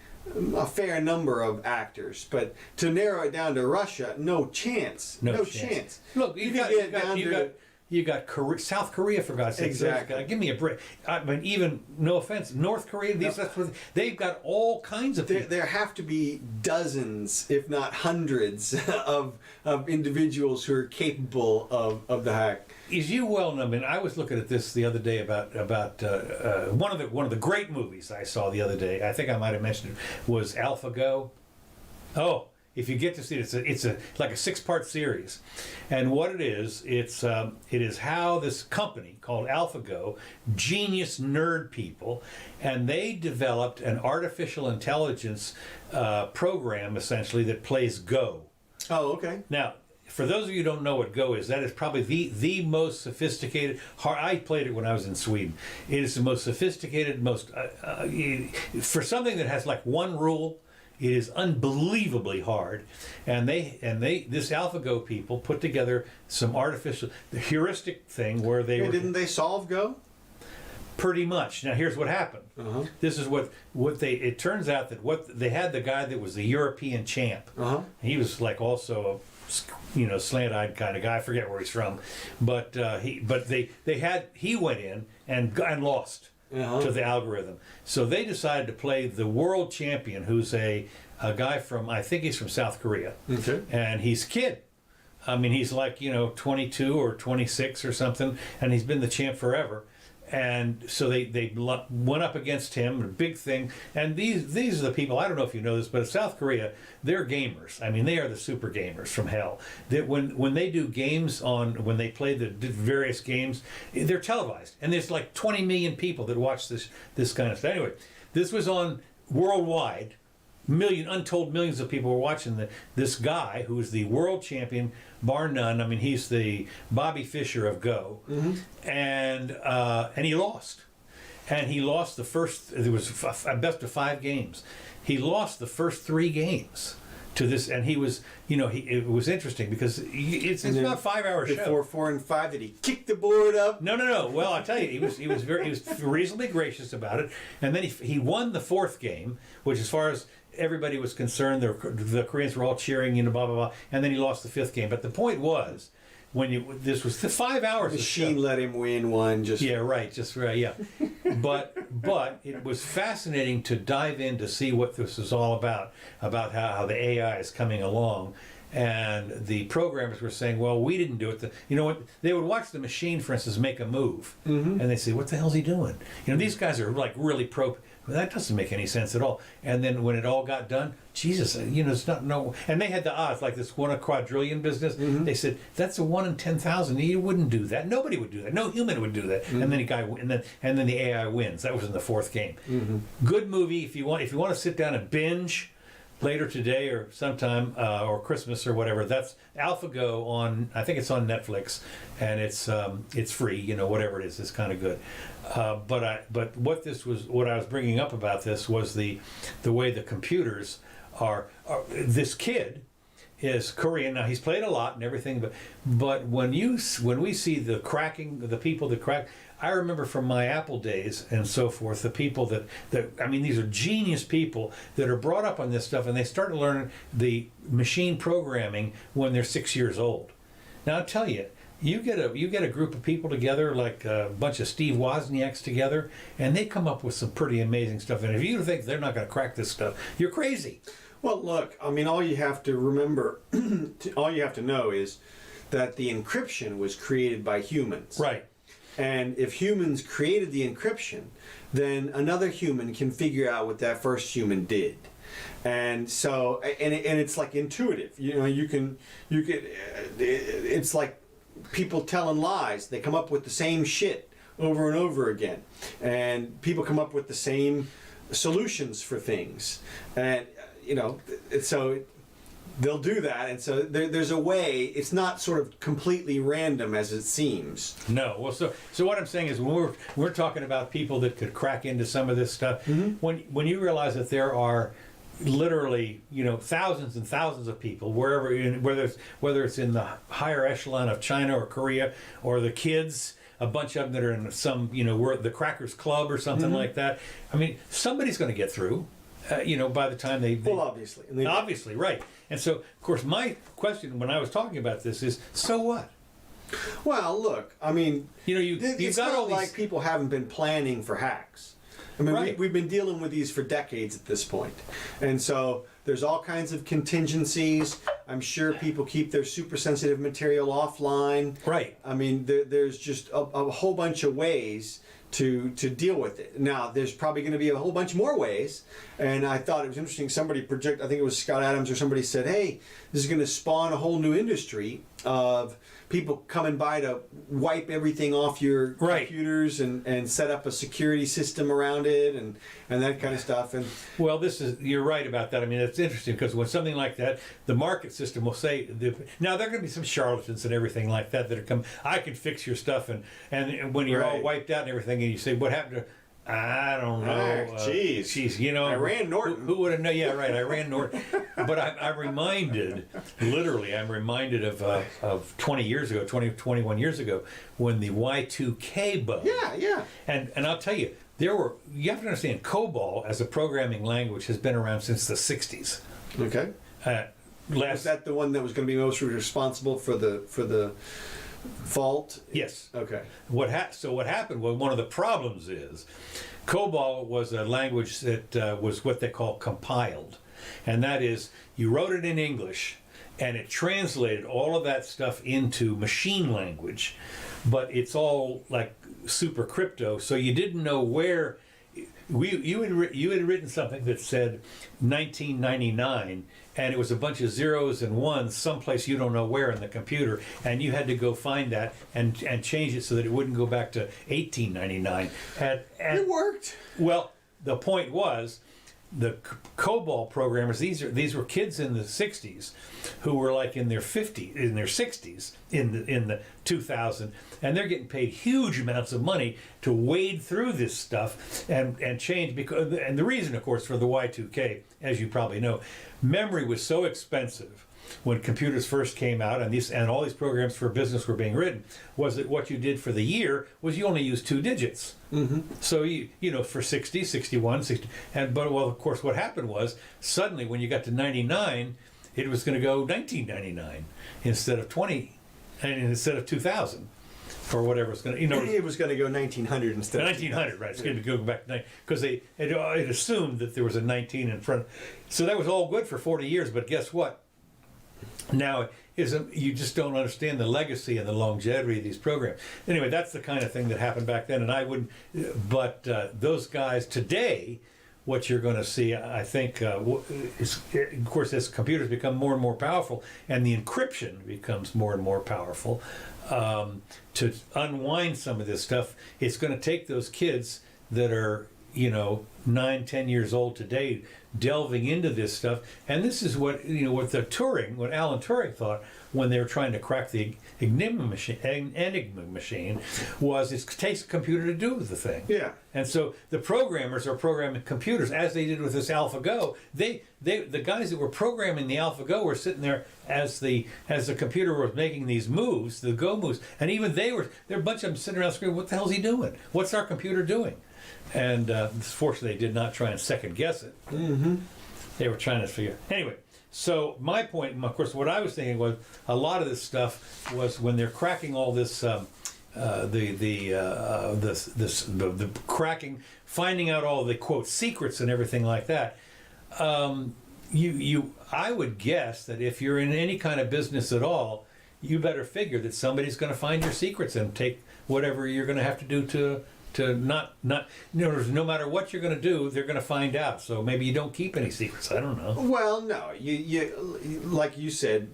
a fair number of actors. But to narrow it down to Russia, no chance. No chance. Look, you got South Korea, for God's sake. Exactly. Give me a break. I mean, even, no offense, North Korea, they've got all kinds of people. There have to be dozens, if not hundreds, of individuals who are capable of the hack. As you well know, I mean, I was looking at this the other day about one of the great movies I saw the other day. I think I might have mentioned it, was AlphaGo. Oh, if you get to see it, it's like a 6-part series, and what it is how this company called AlphaGo, genius nerd people, and they developed an artificial intelligence program essentially that plays Go. Oh, okay. Now, for those of you who don't know what Go is, that is probably the most sophisticated. I played it when I was in Sweden. It is the most sophisticated, for something that has like one rule. It is unbelievably hard, and this AlphaGo people put together some artificial heuristic thing where didn't they solve Go? Pretty much. Now here's what happened. This is what they. It turns out that what they had, the guy that was the European champ. He was like also a slant-eyed kind of guy. I forget where he's from, but he went in and lost. To the algorithm. So they decided to play the world champion, who's a guy from, I think he's from South Korea. Okay. And he's a kid. I mean, he's like, 22 or 26 or something, and he's been the champ forever. And so they went up against him, a big thing. And these are the people, I don't know if you know this, but in South Korea, they're gamers. I mean, they are the super gamers from hell. That when they do games when they play the various games, they're televised. And there's like 20 million people that watch this kind of stuff. Anyway, this was on worldwide. Untold millions of people were watching this guy who is the world champion, bar none. I mean, he's the Bobby Fischer of Go, and he lost, and he lost the first. There was a best of 5 games. He lost the first 3 games to this, and he was, it was interesting because it's not a 5-hour show. Before 4 and 5, did he kick the board up? No. Well, I'll tell you, he was reasonably gracious about it, and then he won the 4th game, which, as far as everybody was concerned, the Koreans were all cheering, blah blah blah, and then he lost the 5th game. But the point was, this was the 5 hours. The machine let him win one. Yeah. But it was fascinating to dive in to see what this was all about how the AI is coming along. And the programmers were saying, well, we didn't do it. They would watch the machine, for instance, make a move. And they'd say, what the hell's he doing? These guys are like really pro. Well, that doesn't make any sense at all. And then when it all got done, Jesus, it's not and they had the odds, like this 1 in a quadrillion business. They said, that's a 1 in 10,000. You wouldn't do that. Nobody would do that. No human would do that. And then the AI wins. That was in the 4th game. Good movie if you want to sit down and binge later today or sometime or Christmas or whatever. That's AlphaGo on. I think it's on Netflix, and it's free. Whatever it is, it's kind of good. But what I was bringing up about this was the way the computers are. This kid is Korean. Now he's played a lot and everything, but when we see the cracking, the people that crack. I remember from my Apple days and so forth, the people that these are genius people that are brought up on this stuff, and they start to learn the machine programming when they're 6 years old. Now I'll tell you, you get a group of people together, like a bunch of Steve Wozniaks together, and they come up with some pretty amazing stuff. And if you think they're not going to crack this stuff, you're crazy. Well, look, all you have to remember, all you have to know is that the encryption was created by humans. Right. And if humans created the encryption, then another human can figure out what that first human did. And so, and it's like intuitive. It's like people telling lies. They come up with the same shit over and over again. And people come up with the same solutions for things. And, so they'll do that, and so there's a way. It's not sort of completely random as it seems. No. Well, so what I'm saying is when we're talking about people that could crack into some of this stuff, when you realize that there are literally, thousands and thousands of people whether it's in the higher echelon of China or Korea, or the kids, a bunch of them that are in some, we're the Crackers Club or something like that. I mean, somebody's going to get through. By the time they well, obviously, obviously, right. And so, of course, my question when I was talking about this is, so what? Well, look, I mean, you've it's got not all these... like people haven't been planning for hacks. I mean, Right. we've been dealing with these for decades at this point. And so there's all kinds of contingencies. I'm sure people keep their super sensitive material offline. Right. I mean, there's just a whole bunch of ways to deal with it. Now, there's probably going to be a whole bunch more ways. And I thought it was interesting. Somebody I think it was Scott Adams or somebody said, hey, this is going to spawn a whole new industry of people coming by to wipe everything off your computers and set up a security system around it and that kind of stuff. And well, you're right about that. I mean, it's interesting because when something like that, the market system will say, now there are going to be some charlatans and everything like that that are come, I can fix your stuff. And when you're all wiped out and everything and you say, what happened to, I don't know. Jeez. I ran Norton. Who would have known? Yeah, right. I ran Norton. But I'm reminded of 20 years ago, 21 years ago, when the Y2K bug. Yeah. And I'll tell you, you have to understand, COBOL as a programming language has been around since the 60s. Okay. Was that the one that was going to be most responsible for the fault? Yes. Okay. So what happened was, one of the problems is COBOL was a language that was what they call compiled. And that is, you wrote it in English and it translated all of that stuff into machine language, but it's all like super crypto, so you didn't know where. You had written something that said 1999, and it was a bunch of zeros and ones someplace you don't know where in the computer, and you had to go find that and change it so that it wouldn't go back to 1899. And it worked. Well, the point was, the COBOL programmers, these were kids in the 60s who were like in their 60s in the 2000, and they're getting paid huge amounts of money to wade through this stuff and change, and the reason, of course, for the Y2K, as you probably know, memory was so expensive when computers first came out, and all these programs for business were being written, was that what you did for the year was you only used 2 digits. Mm-hmm. So for 60, 61, 60, but of course what happened was, suddenly when you got to 99, it was going to go 1999 instead of 2000. Or whatever it's going to, it was going to go 1900 instead of 1900, right? It's going to go back to because it assumed that there was a 19 in front. So that was all good for 40 years, but guess what? Now, you just don't understand the legacy and the longevity of these programs. Anyway, that's the kind of thing that happened back then, and I wouldn't. But those guys today, what you're going to see, I think, is, of course, as computers become more and more powerful, and the encryption becomes more and more powerful, to unwind some of this stuff, it's going to take those kids that are 9-10 years old today delving into this stuff. And this is what what Alan Turing thought when they were trying to crack the Enigma machine was, it takes a computer to do the thing. Yeah. And so the programmers are programming computers as they did with this AlphaGo. The guys that were programming the AlphaGo were sitting there as the computer was making these moves, the Go moves, and even there were a bunch of them sitting around screaming, "What the hell's he doing? What's our computer doing?" And fortunately, they did not try and second guess it. Mm-hmm. They were trying to figure. Anyway, so my point, of course, what I was thinking was a lot of this stuff was when they're cracking all this, the cracking, finding out all the quote secrets and everything like that. I would guess that if you're in any kind of business at all, you better figure that somebody's going to find your secrets and take whatever you're going to have to do to not no matter what you're going to do, they're going to find out. So maybe you don't keep any secrets. I don't know. Well, no, you like you said,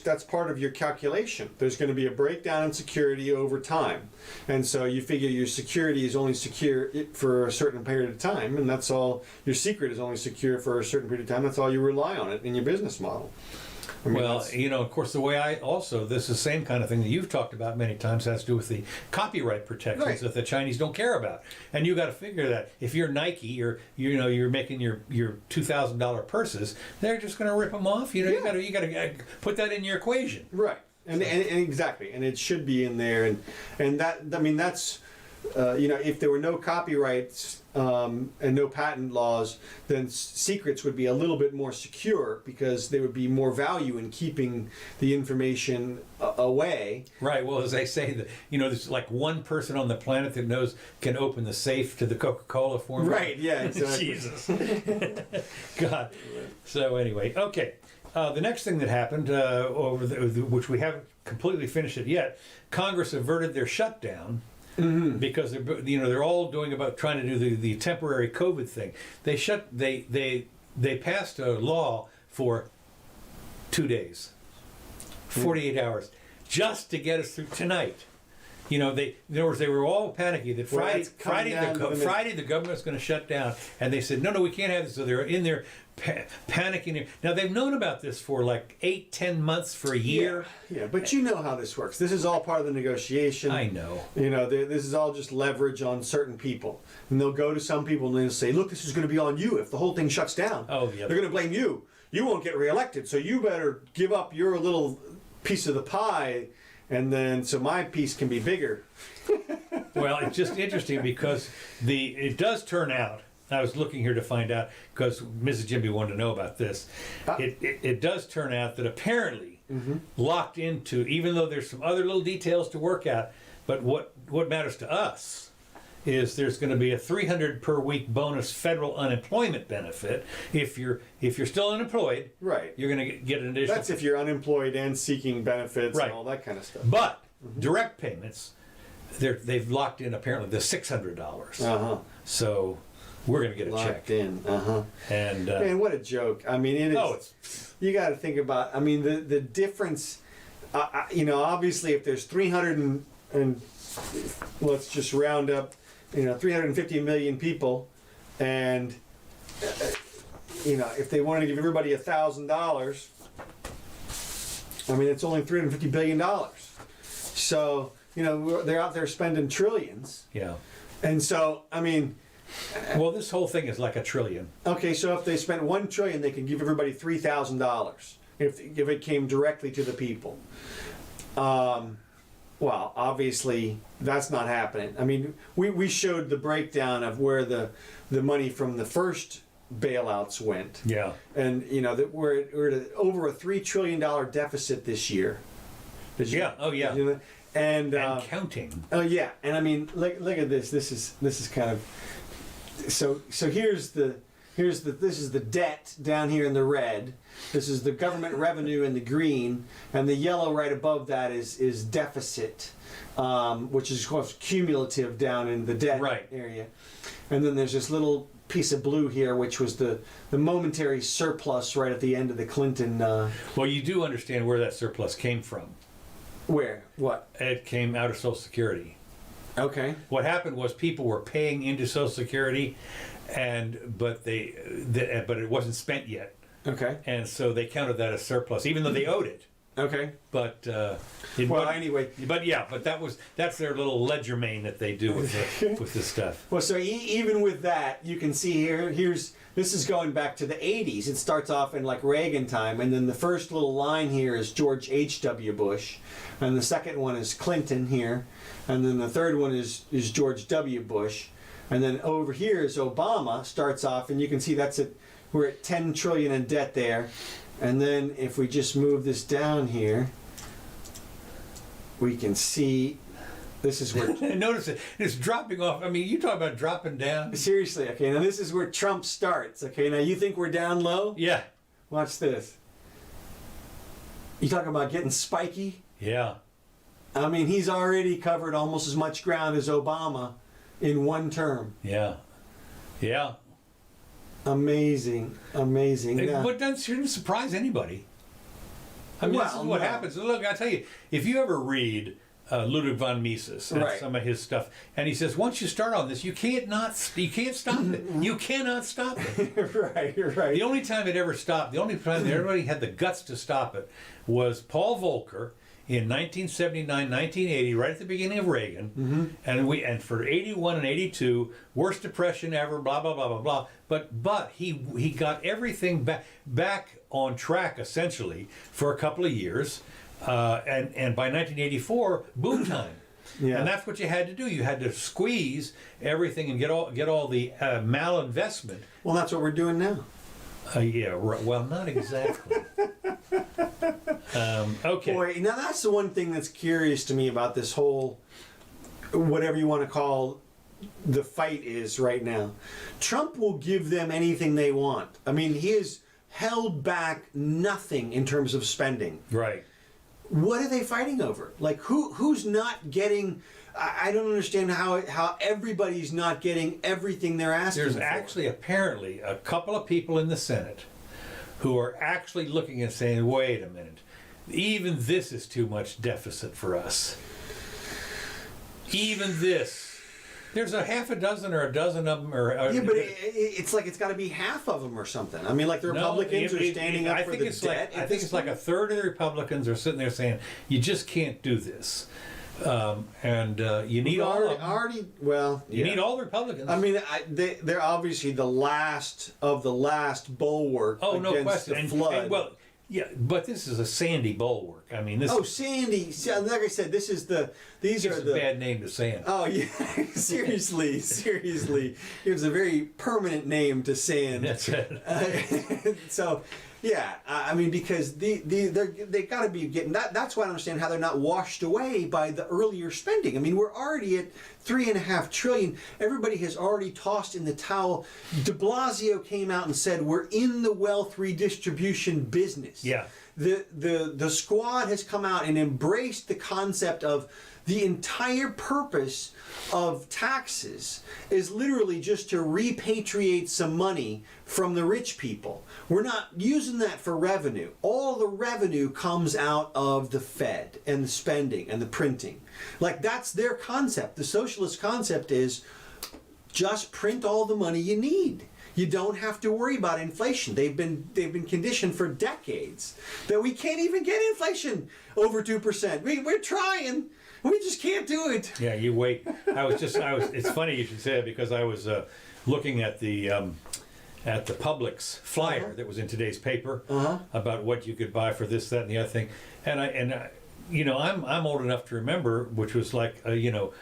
that's part of your calculation. There's going to be a breakdown in security over time, and so you figure your security is only secure for a certain period of time, and that's all. Your secret is only secure for a certain period of time. That's all you rely on it in your business model. I mean, Well, that's- you know, of course, the way this is the same kind of thing that you've talked about many times, has to do with the copyright protections Right. that the Chinese don't care about. And you got to figure that if you're Nike, you're making your $2,000 purses, they're just going to rip them off. You know, Yeah. you got to put that in your equation. Right, and exactly, and it should be in there, and that, I mean, that's, you know, if there were no copyrights and no patent laws, then secrets would be a little bit more secure because there would be more value in keeping the information away. Right. Well, as they say, that you know, there's like one person on the planet that can open the safe to the Coca-Cola formula. Right. Yeah. Exactly. Jesus. God. So anyway, okay. The next thing that happened, which we haven't completely finished it yet, Congress averted their shutdown. Mm-hmm. Because they're all trying to do the temporary COVID thing. They passed a law for 2 days, 48 hours, just to get us through tonight. You know, in other words, they were all panicky that Friday the government's going to shut down, and they said no, we can't have this. So they're in there panicking. Now they've known about this for like 8-10 months, for a year. Yeah, but you know how this works. This is all part of the negotiation. I know. You know, this is all just leverage on certain people, and they'll go to some people and they'll say, "Look, this is going to be on you if the whole thing shuts down. Oh, yeah. They're going to blame you. You won't get reelected, so you better give up your little piece of the pie." And then, so my piece can be bigger. Well, it's just interesting because it does turn out. I was looking here to find out because Mrs. Jimby wanted to know about this. It does turn out that apparently locked into, even though there's some other little details to work out, but what matters to us is there's going to be a $300 per week bonus federal unemployment benefit if you're still unemployed. Right. You're going to get an additional. That's if you're unemployed and seeking benefits Right. and all that kind of stuff. But direct payments, they've locked in apparently the $600. Uh-huh. So we're going to get a Locked check. in. Uh-huh. And Man, what a joke. I mean, it is. oh, it's You got to think about, I mean, the difference, you know, obviously if there's 300 and let's just round up, 350 million people, and, if they wanted to give everybody $1,000, I mean, it's only $350 billion. So, they're out there spending trillions. yeah. And so, I mean, Well, this whole thing is like $1 trillion. okay, so if they spent $1 trillion, they can give everybody $3,000 if it came directly to the people. Well, obviously that's not happening. I mean, we showed the breakdown of where the money from the first bailouts went, Yeah. and that we're at over a $3 trillion deficit this year. Yeah. Oh, yeah. And counting. oh yeah, and I mean, look at this. This is kind of so here's the this is the debt down here in the red. This is the government revenue in the green, and the yellow right above that is deficit, which is of course cumulative down in the debt Right. area. And then there's this little piece of blue here, which was the momentary surplus right at the end of the Clinton. Well, you do understand where that surplus came from. Where? What? It came out of Social Security. Okay. What happened was people were paying into Social Security, but it wasn't spent yet, Okay. and so they counted that as surplus, even though they owed it. Okay. But Anyway. But that's their little ledger main that they do with this stuff. Well, so even with that, you can see this is going back to the 80s. It starts off in like Reagan time, and then the first little line here is George H.W. Bush, and the second one is Clinton here, and then the third one is George W. Bush, and then over here is Obama starts off, and you can see we're at 10 trillion in debt there, and then if we just move this down here, we can see. This is where. Notice it's dropping off. I mean, you talk about dropping down. Seriously, okay, now this is where Trump starts, okay? Now you think we're down low? Yeah. Watch this. You talking about getting spiky? Yeah. I mean, he's already covered almost as much ground as Obama in one term. Yeah. Yeah. Amazing. Now- But that shouldn't surprise anybody. I mean, this is what happens. Look, I tell you, if you ever read Ludwig von Mises and Right. some of his stuff, and he says once you start on this, you can't stop it. You cannot stop it. Right. The only time it ever stopped, the only time that everybody had the guts to stop it, was Paul Volcker in 1979, 1980, right at the beginning of Reagan, and for 81 and 82, worst depression ever, blah blah blah blah blah. But he got everything back on track essentially for a couple of years, and by 1984, boom time. Yeah. And that's what you had to do. You had to squeeze everything and get all the malinvestment. Well, that's what we're doing now. Well, not exactly. Okay. Boy, now that's the one thing that's curious to me about this whole, whatever you want to call the fight is right now. Trump will give them anything they want. I mean, he has held back nothing in terms of spending. Right. What are they fighting over? Like, who's not getting? I don't understand how everybody's not getting everything they're asking There's for. actually apparently a couple of people in the Senate who are actually looking and saying, wait a minute, even this is too much deficit for us. Even this. There's a half a dozen or a dozen of them. Yeah, but it's like it's got to be half of them or something. I mean, like the Republicans are standing up for the debt. I think it's like a third of the Republicans are sitting there saying, you just can't do this. You need all of them. You need all the Republicans. I mean, they're obviously the last of the last bulwark against the flood. Yeah, but this is a Sandy bulwark. I mean, this. Oh, Sandy! Like I said, these are a bad name to sand. Oh yeah, seriously, it's a very permanent name to sand. That's it. So, yeah, I mean, because they got to be getting that. That's why I don't understand how they're not washed away by the earlier spending. I mean, we're already at $3.5 trillion. Everybody has already tossed in the towel. De Blasio came out and said we're in the wealth redistribution business. Yeah. The squad has come out and embraced the concept of the entire purpose of taxes is literally just to repatriate some money from the rich people. We're not using that for revenue. All the revenue comes out of the Fed and the spending and the printing. Like, that's their concept. The socialist concept is just print all the money you need. You don't have to worry about inflation. They've been conditioned for decades that we can't even get inflation over 2%. We're trying. We just can't do it. Yeah, you wait. It's funny you should say it because I was looking at the Publix flyer that was in today's paper about what you could buy for this, that, and the other thing. And I'm old enough to remember, which was like 2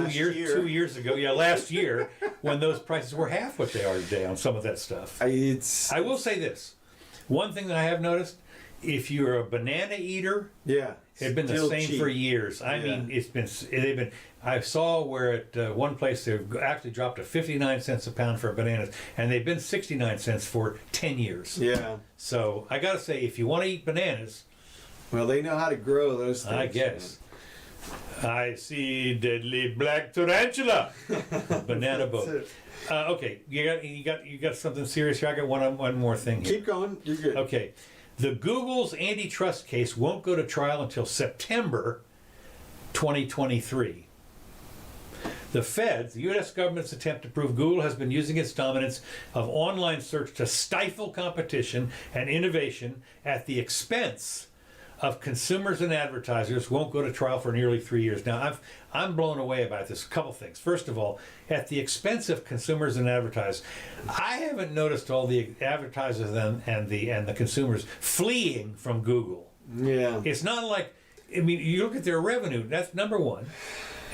years ago. Yeah, last year when those prices were half what they are today on some of that stuff. I will say this: one thing that I have noticed, if you're a banana eater, it's been the same cheap for years. I mean, they've been. I saw where at one place they've actually dropped to 59 cents a pound for bananas, and they've been 69 cents for 10 years. Yeah. So I got to say, if you want to eat bananas, well, they know how to grow those things. I guess. I see deadly black tarantula. Banana boat. Okay, you got something serious here. I got one more thing here. Keep going. You're good. Okay. The Google's antitrust case won't go to trial until September 2023. The Feds, the U.S. government's attempt to prove Google has been using its dominance of online search to stifle competition and innovation at the expense of consumers and advertisers, won't go to trial for nearly 3 years. Now, I'm blown away about this. A couple things. First of all, at the expense of consumers and advertisers, I haven't noticed all the advertisers and the consumers fleeing from Google. Yeah. It's not like, I mean, you look at their revenue. That's number one,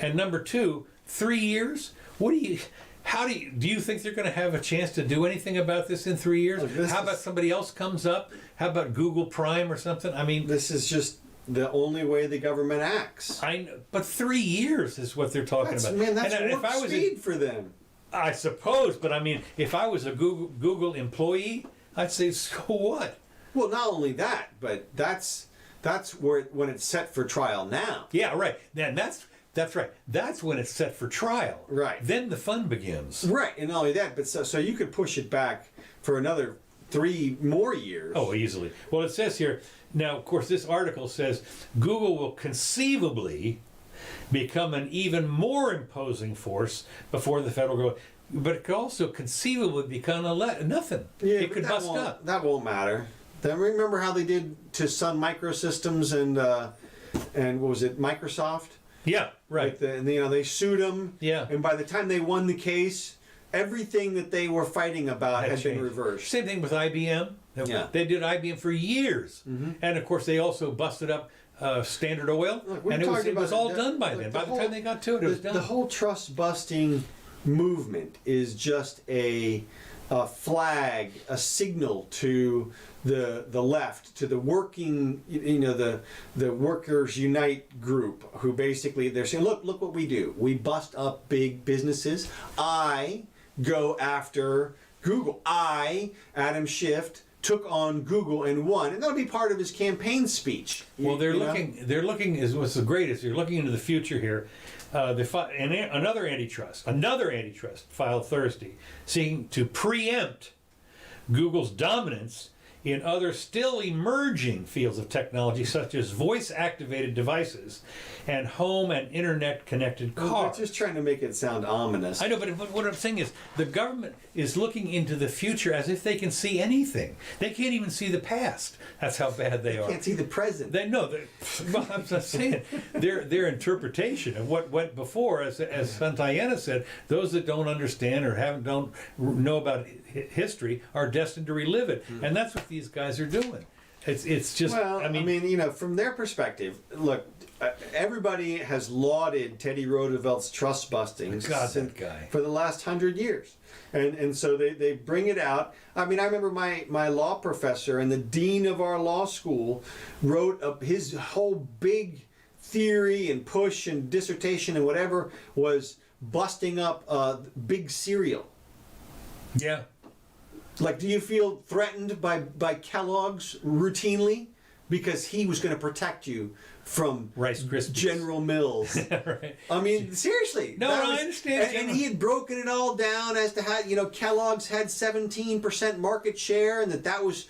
and number two, 3 years. Do you think they're going to have a chance to do anything about this in 3 years? How about somebody else comes up? How about Google Prime or something? I mean, this is just the only way the government acts. I know, but 3 years is what they're talking about. Man, that's warp speed for them. I suppose, but I mean, if I was a Google employee, I'd say, so what? Well, not only that, but that's where when it's set for trial now. Yeah, right. Then that's right. That's when it's set for trial. Right. Then the fun begins. Right, and not only that, but so you could push it back for another 3 more years. Oh, easily. Well, it says here, now, of course, this article says Google will conceivably become an even more imposing force before the federal government. But it could also conceivably become nothing. Yeah, it could bust up. That won't matter. Then remember how they did to Sun Microsystems and what was it, Microsoft? Yeah, right. And they sued them. Yeah. And by the time they won the case, everything that they were fighting about had been reversed. Same thing with IBM. Yeah. They did IBM for years. And of course, they also busted up Standard Oil. Look, and it was all done by then. By the time they got to it, it was done. The whole trust busting movement is just a flag, a signal to the left, to the working, the Workers Unite group, who basically they're saying, look what we do. We bust up big businesses. I go after Google. Adam Schiff, took on Google and won, and that'll be part of his campaign speech. Well, they're looking is what's the greatest. They're looking into the future here. Another antitrust filed Thursday, seeking to preempt Google's dominance in other still emerging fields of technology, such as voice-activated devices and home and internet-connected cars. They're just trying to make it sound ominous. I know, but what I'm saying is the government is looking into the future as if they can see anything. They can't even see the past. That's how bad they are. They can't see the present. Well, I'm just saying, their interpretation of what went before, as Santayana said, those that don't understand or don't know about history are destined to relive it, and that's what these guys are doing. It's just. Well, I mean, from their perspective, look, everybody has lauded Teddy Roosevelt's trust busting for the last 100 years. And so they bring it out. I mean, I remember my law professor and the dean of our law school wrote up his whole big theory and push and dissertation and whatever was busting up big cereal. Yeah. Like, do you feel threatened by Kellogg's routinely? Because he was going to protect you from Rice Krispies. General Mills. Right. I mean, seriously. No, I understand. And he had broken it all down as to how Kellogg's had 17% market share, and that was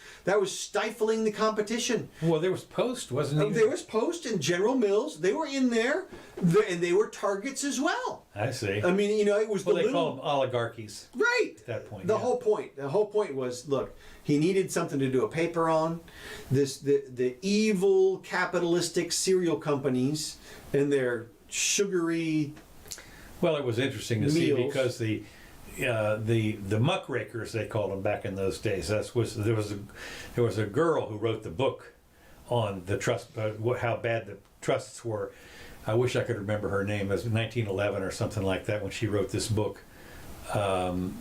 stifling the competition. Well, there was Post, wasn't it? There was Post and General Mills. They were in there, and they were targets as well. I see. I mean, it was they call them oligarchies. Right. At that point. The whole point was, look, he needed something to do a paper on. The evil capitalistic cereal companies and their sugary. Well, it was interesting to see because the muckrakers, they called them back in those days. There was a girl who wrote the book on the trust, how bad the trusts were. I wish I could remember her name. It was 1911 or something like that when she wrote this book. And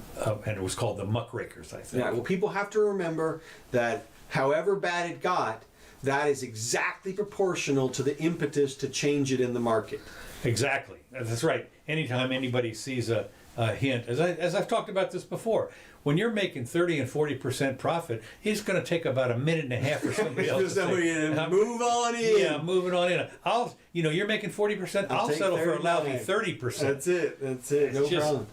it was called The Muckrakers, I think. Yeah, well, people have to remember that however bad it got, that is exactly proportional to the impetus to change it in the market. Exactly. That's right. Anytime anybody sees a hint, as I've talked about this before, when you're making 30 and 40% profit, it's going to take about a minute and a half for somebody else to say, move on in. Yeah, moving on in. You're making 40%. I'll settle for a lousy 30%. That's it. No problem.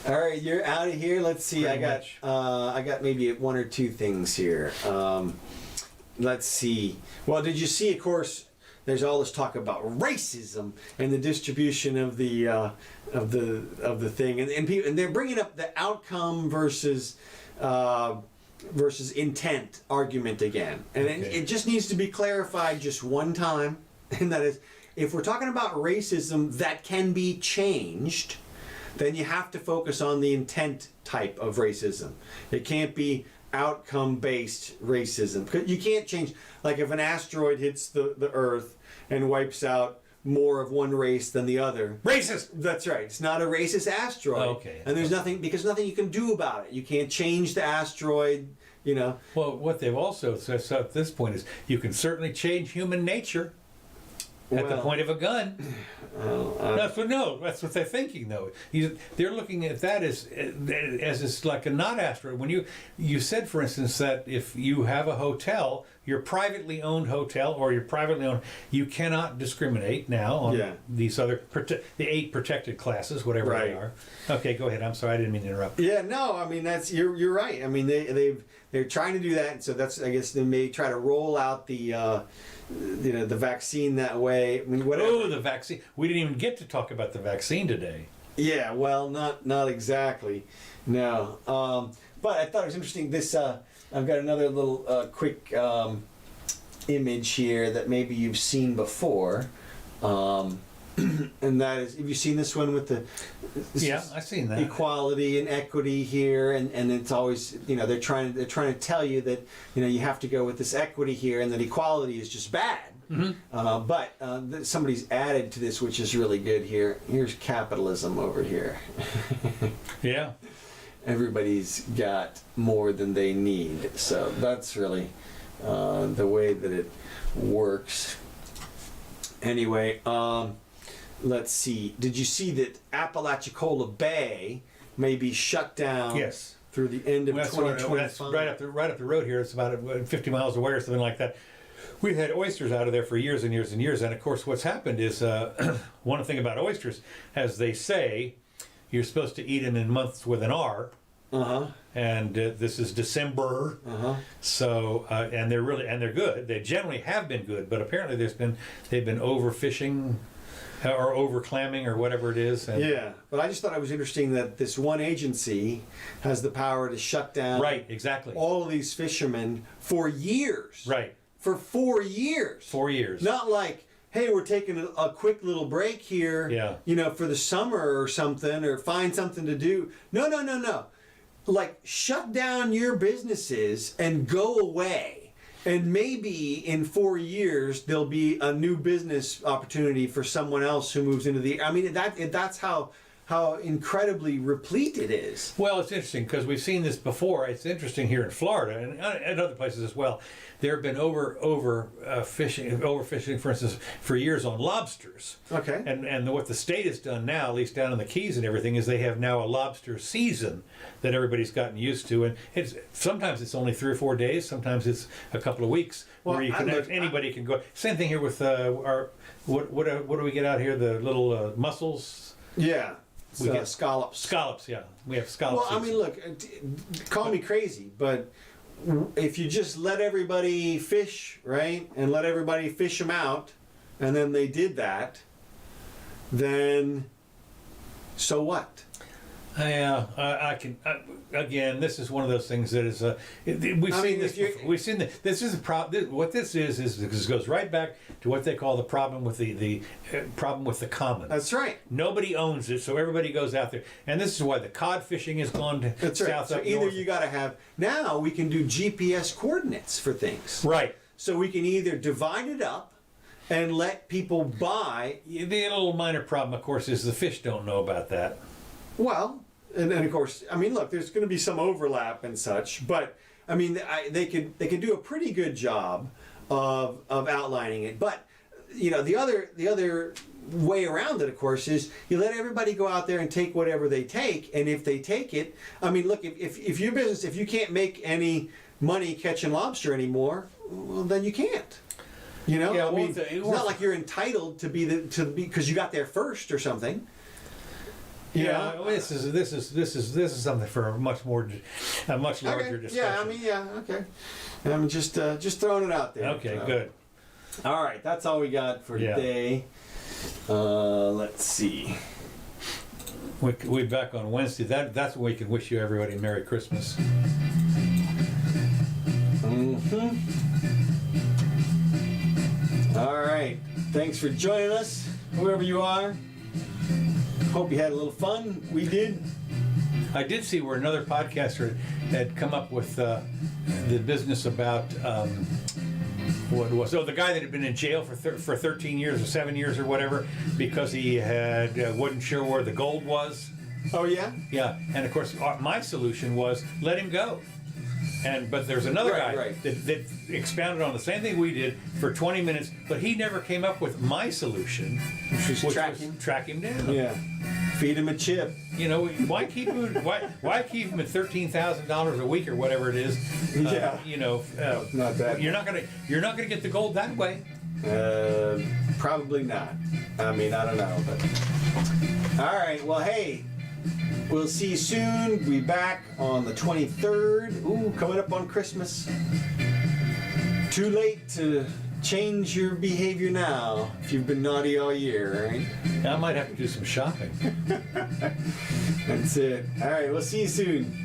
All right, you're out of here. Let's see. I got maybe one or two things here. Let's see. Well, did you see? Of course, there's all this talk about racism and the distribution of the thing, and they're bringing up the outcome versus intent argument again, and it just needs to be clarified just one time, and that is, if we're talking about racism that can be changed, then you have to focus on the intent type of racism. It can't be outcome-based racism. You can't change, like if an asteroid hits the Earth and wipes out more of one race than the other. Racist! That's right. It's not a racist asteroid. Okay. And there's nothing you can do about it. You can't change the asteroid, Well, what they've also said at this point is you can certainly change human nature. At the point of a gun. That's what they're thinking, though. They're looking at that as it's like a not asteroid. When you said, for instance, that if you have a hotel, your privately owned hotel or your privately owned, you cannot discriminate now on these other the 8 protected classes, whatever they are. Okay, go ahead. I'm sorry, I didn't mean to interrupt. Yeah, no, I mean you're right. I mean they're trying to do that, and so that's, I guess, they may try to roll out the the vaccine that way. I mean, whatever. Oh, the vaccine. We didn't even get to talk about the vaccine today. Yeah, well, not exactly. No. But I thought it was interesting. This I've got another little quick image here that maybe you've seen before. And that is, have you seen this one with Yeah, I've seen that. equality and equity here, and it's always, they're trying to tell you that you have to go with this equity here, and that equality is just bad. But somebody's added to this, which is really good here. Here's capitalism over here. Yeah. Everybody's got more than they need, so that's really the way that it works. Anyway, let's see. Did you see that Apalachicola Bay may be shut down? Yes. Through the end of That's 2025. right up the road here. It's about 50 miles away or something like that. We've had oysters out of there for years and years and years. And of course, what's happened is one thing about oysters, as they say, you're supposed to eat them in months with an R. And this is December. So and they're good. They generally have been good, but apparently they've been overfishing or over clamming or whatever it is. And yeah, but I just thought it was interesting that this one agency has the power to shut down right, exactly, all of these fishermen for years. Right. For 4 years. 4 years. Not like, hey, we're taking a quick little break here, for the summer or something, or find something to do. No. Like, shut down your businesses and go away. And maybe in 4 years, there'll be a new business opportunity for someone else who moves into the... I mean, that's how incredibly replete it is. Well, it's interesting because we've seen this before. It's interesting here in Florida and other places as well. There have been overfishing, for instance, for years on lobsters. Okay. And what the state has done now, at least down in the Keys and everything, is they have now a lobster season that everybody's gotten used to. And sometimes it's only 3 or 4 days. Sometimes it's a couple of weeks where anybody can go. Same thing here with what do we get out here? The little mussels. Yeah. We get scallops. Scallops, yeah. We have scallops. Well, I mean, look, call me crazy, but if you just let everybody fish, right, and let everybody fish them out, and then they did that, then so what? Yeah, I can. Again, this is one of those things that is. We've seen this. We've seen this. This is a problem. What this is this goes right back to what they call the problem with the problem with the commons. That's right. Nobody owns it, so everybody goes out there, and this is why the cod fishing has gone to That's south right. So up either north. you got to have. Now we can do GPS coordinates for things. Right. So we can either divide it up and let people buy. The little minor problem, of course, is the fish don't know about that. Well, and of course, I mean, look, there's going to be some overlap and such, but I mean, they could do a pretty good job of outlining it. But the other way around it, of course, is you let everybody go out there and take whatever they take, and if they take it, I mean, look, if your business, if you can't make any money catching lobster anymore, well, then you can't. Yeah, I mean, it's not like you're entitled to be because you got there first or something. Yeah, well, this is something for a much larger discussion. Yeah, I mean, okay. I'm just throwing it out there. Okay, good. All right, that's all we got for today. Let's see. We're back on Wednesday. That's when we can wish you everybody Merry Christmas. All right. Thanks for joining us, whoever you are. Hope you had a little fun. We did. I did see where another podcaster had come up with the business about what it was. So the guy that had been in jail for 13 years or 7 years or whatever because he wasn't sure where the gold was. Oh yeah. Yeah, and of course my solution was let him go. But there's another guy that expounded on the same thing we did for 20 minutes, but he never came up with my solution, which was track him down. Yeah. Feed him a chip. Why keep him? Why keep him at $13,000 a week or whatever it is? Not that. You're not gonna get the gold that way. Probably not. I mean, I don't know, but all right. Well, hey. We'll see you soon. We'll be back on the 23rd. Ooh, coming up on Christmas. Too late to change your behavior now if you've been naughty all year, right? I might have to do some shopping. That's it. All right, we'll see you soon.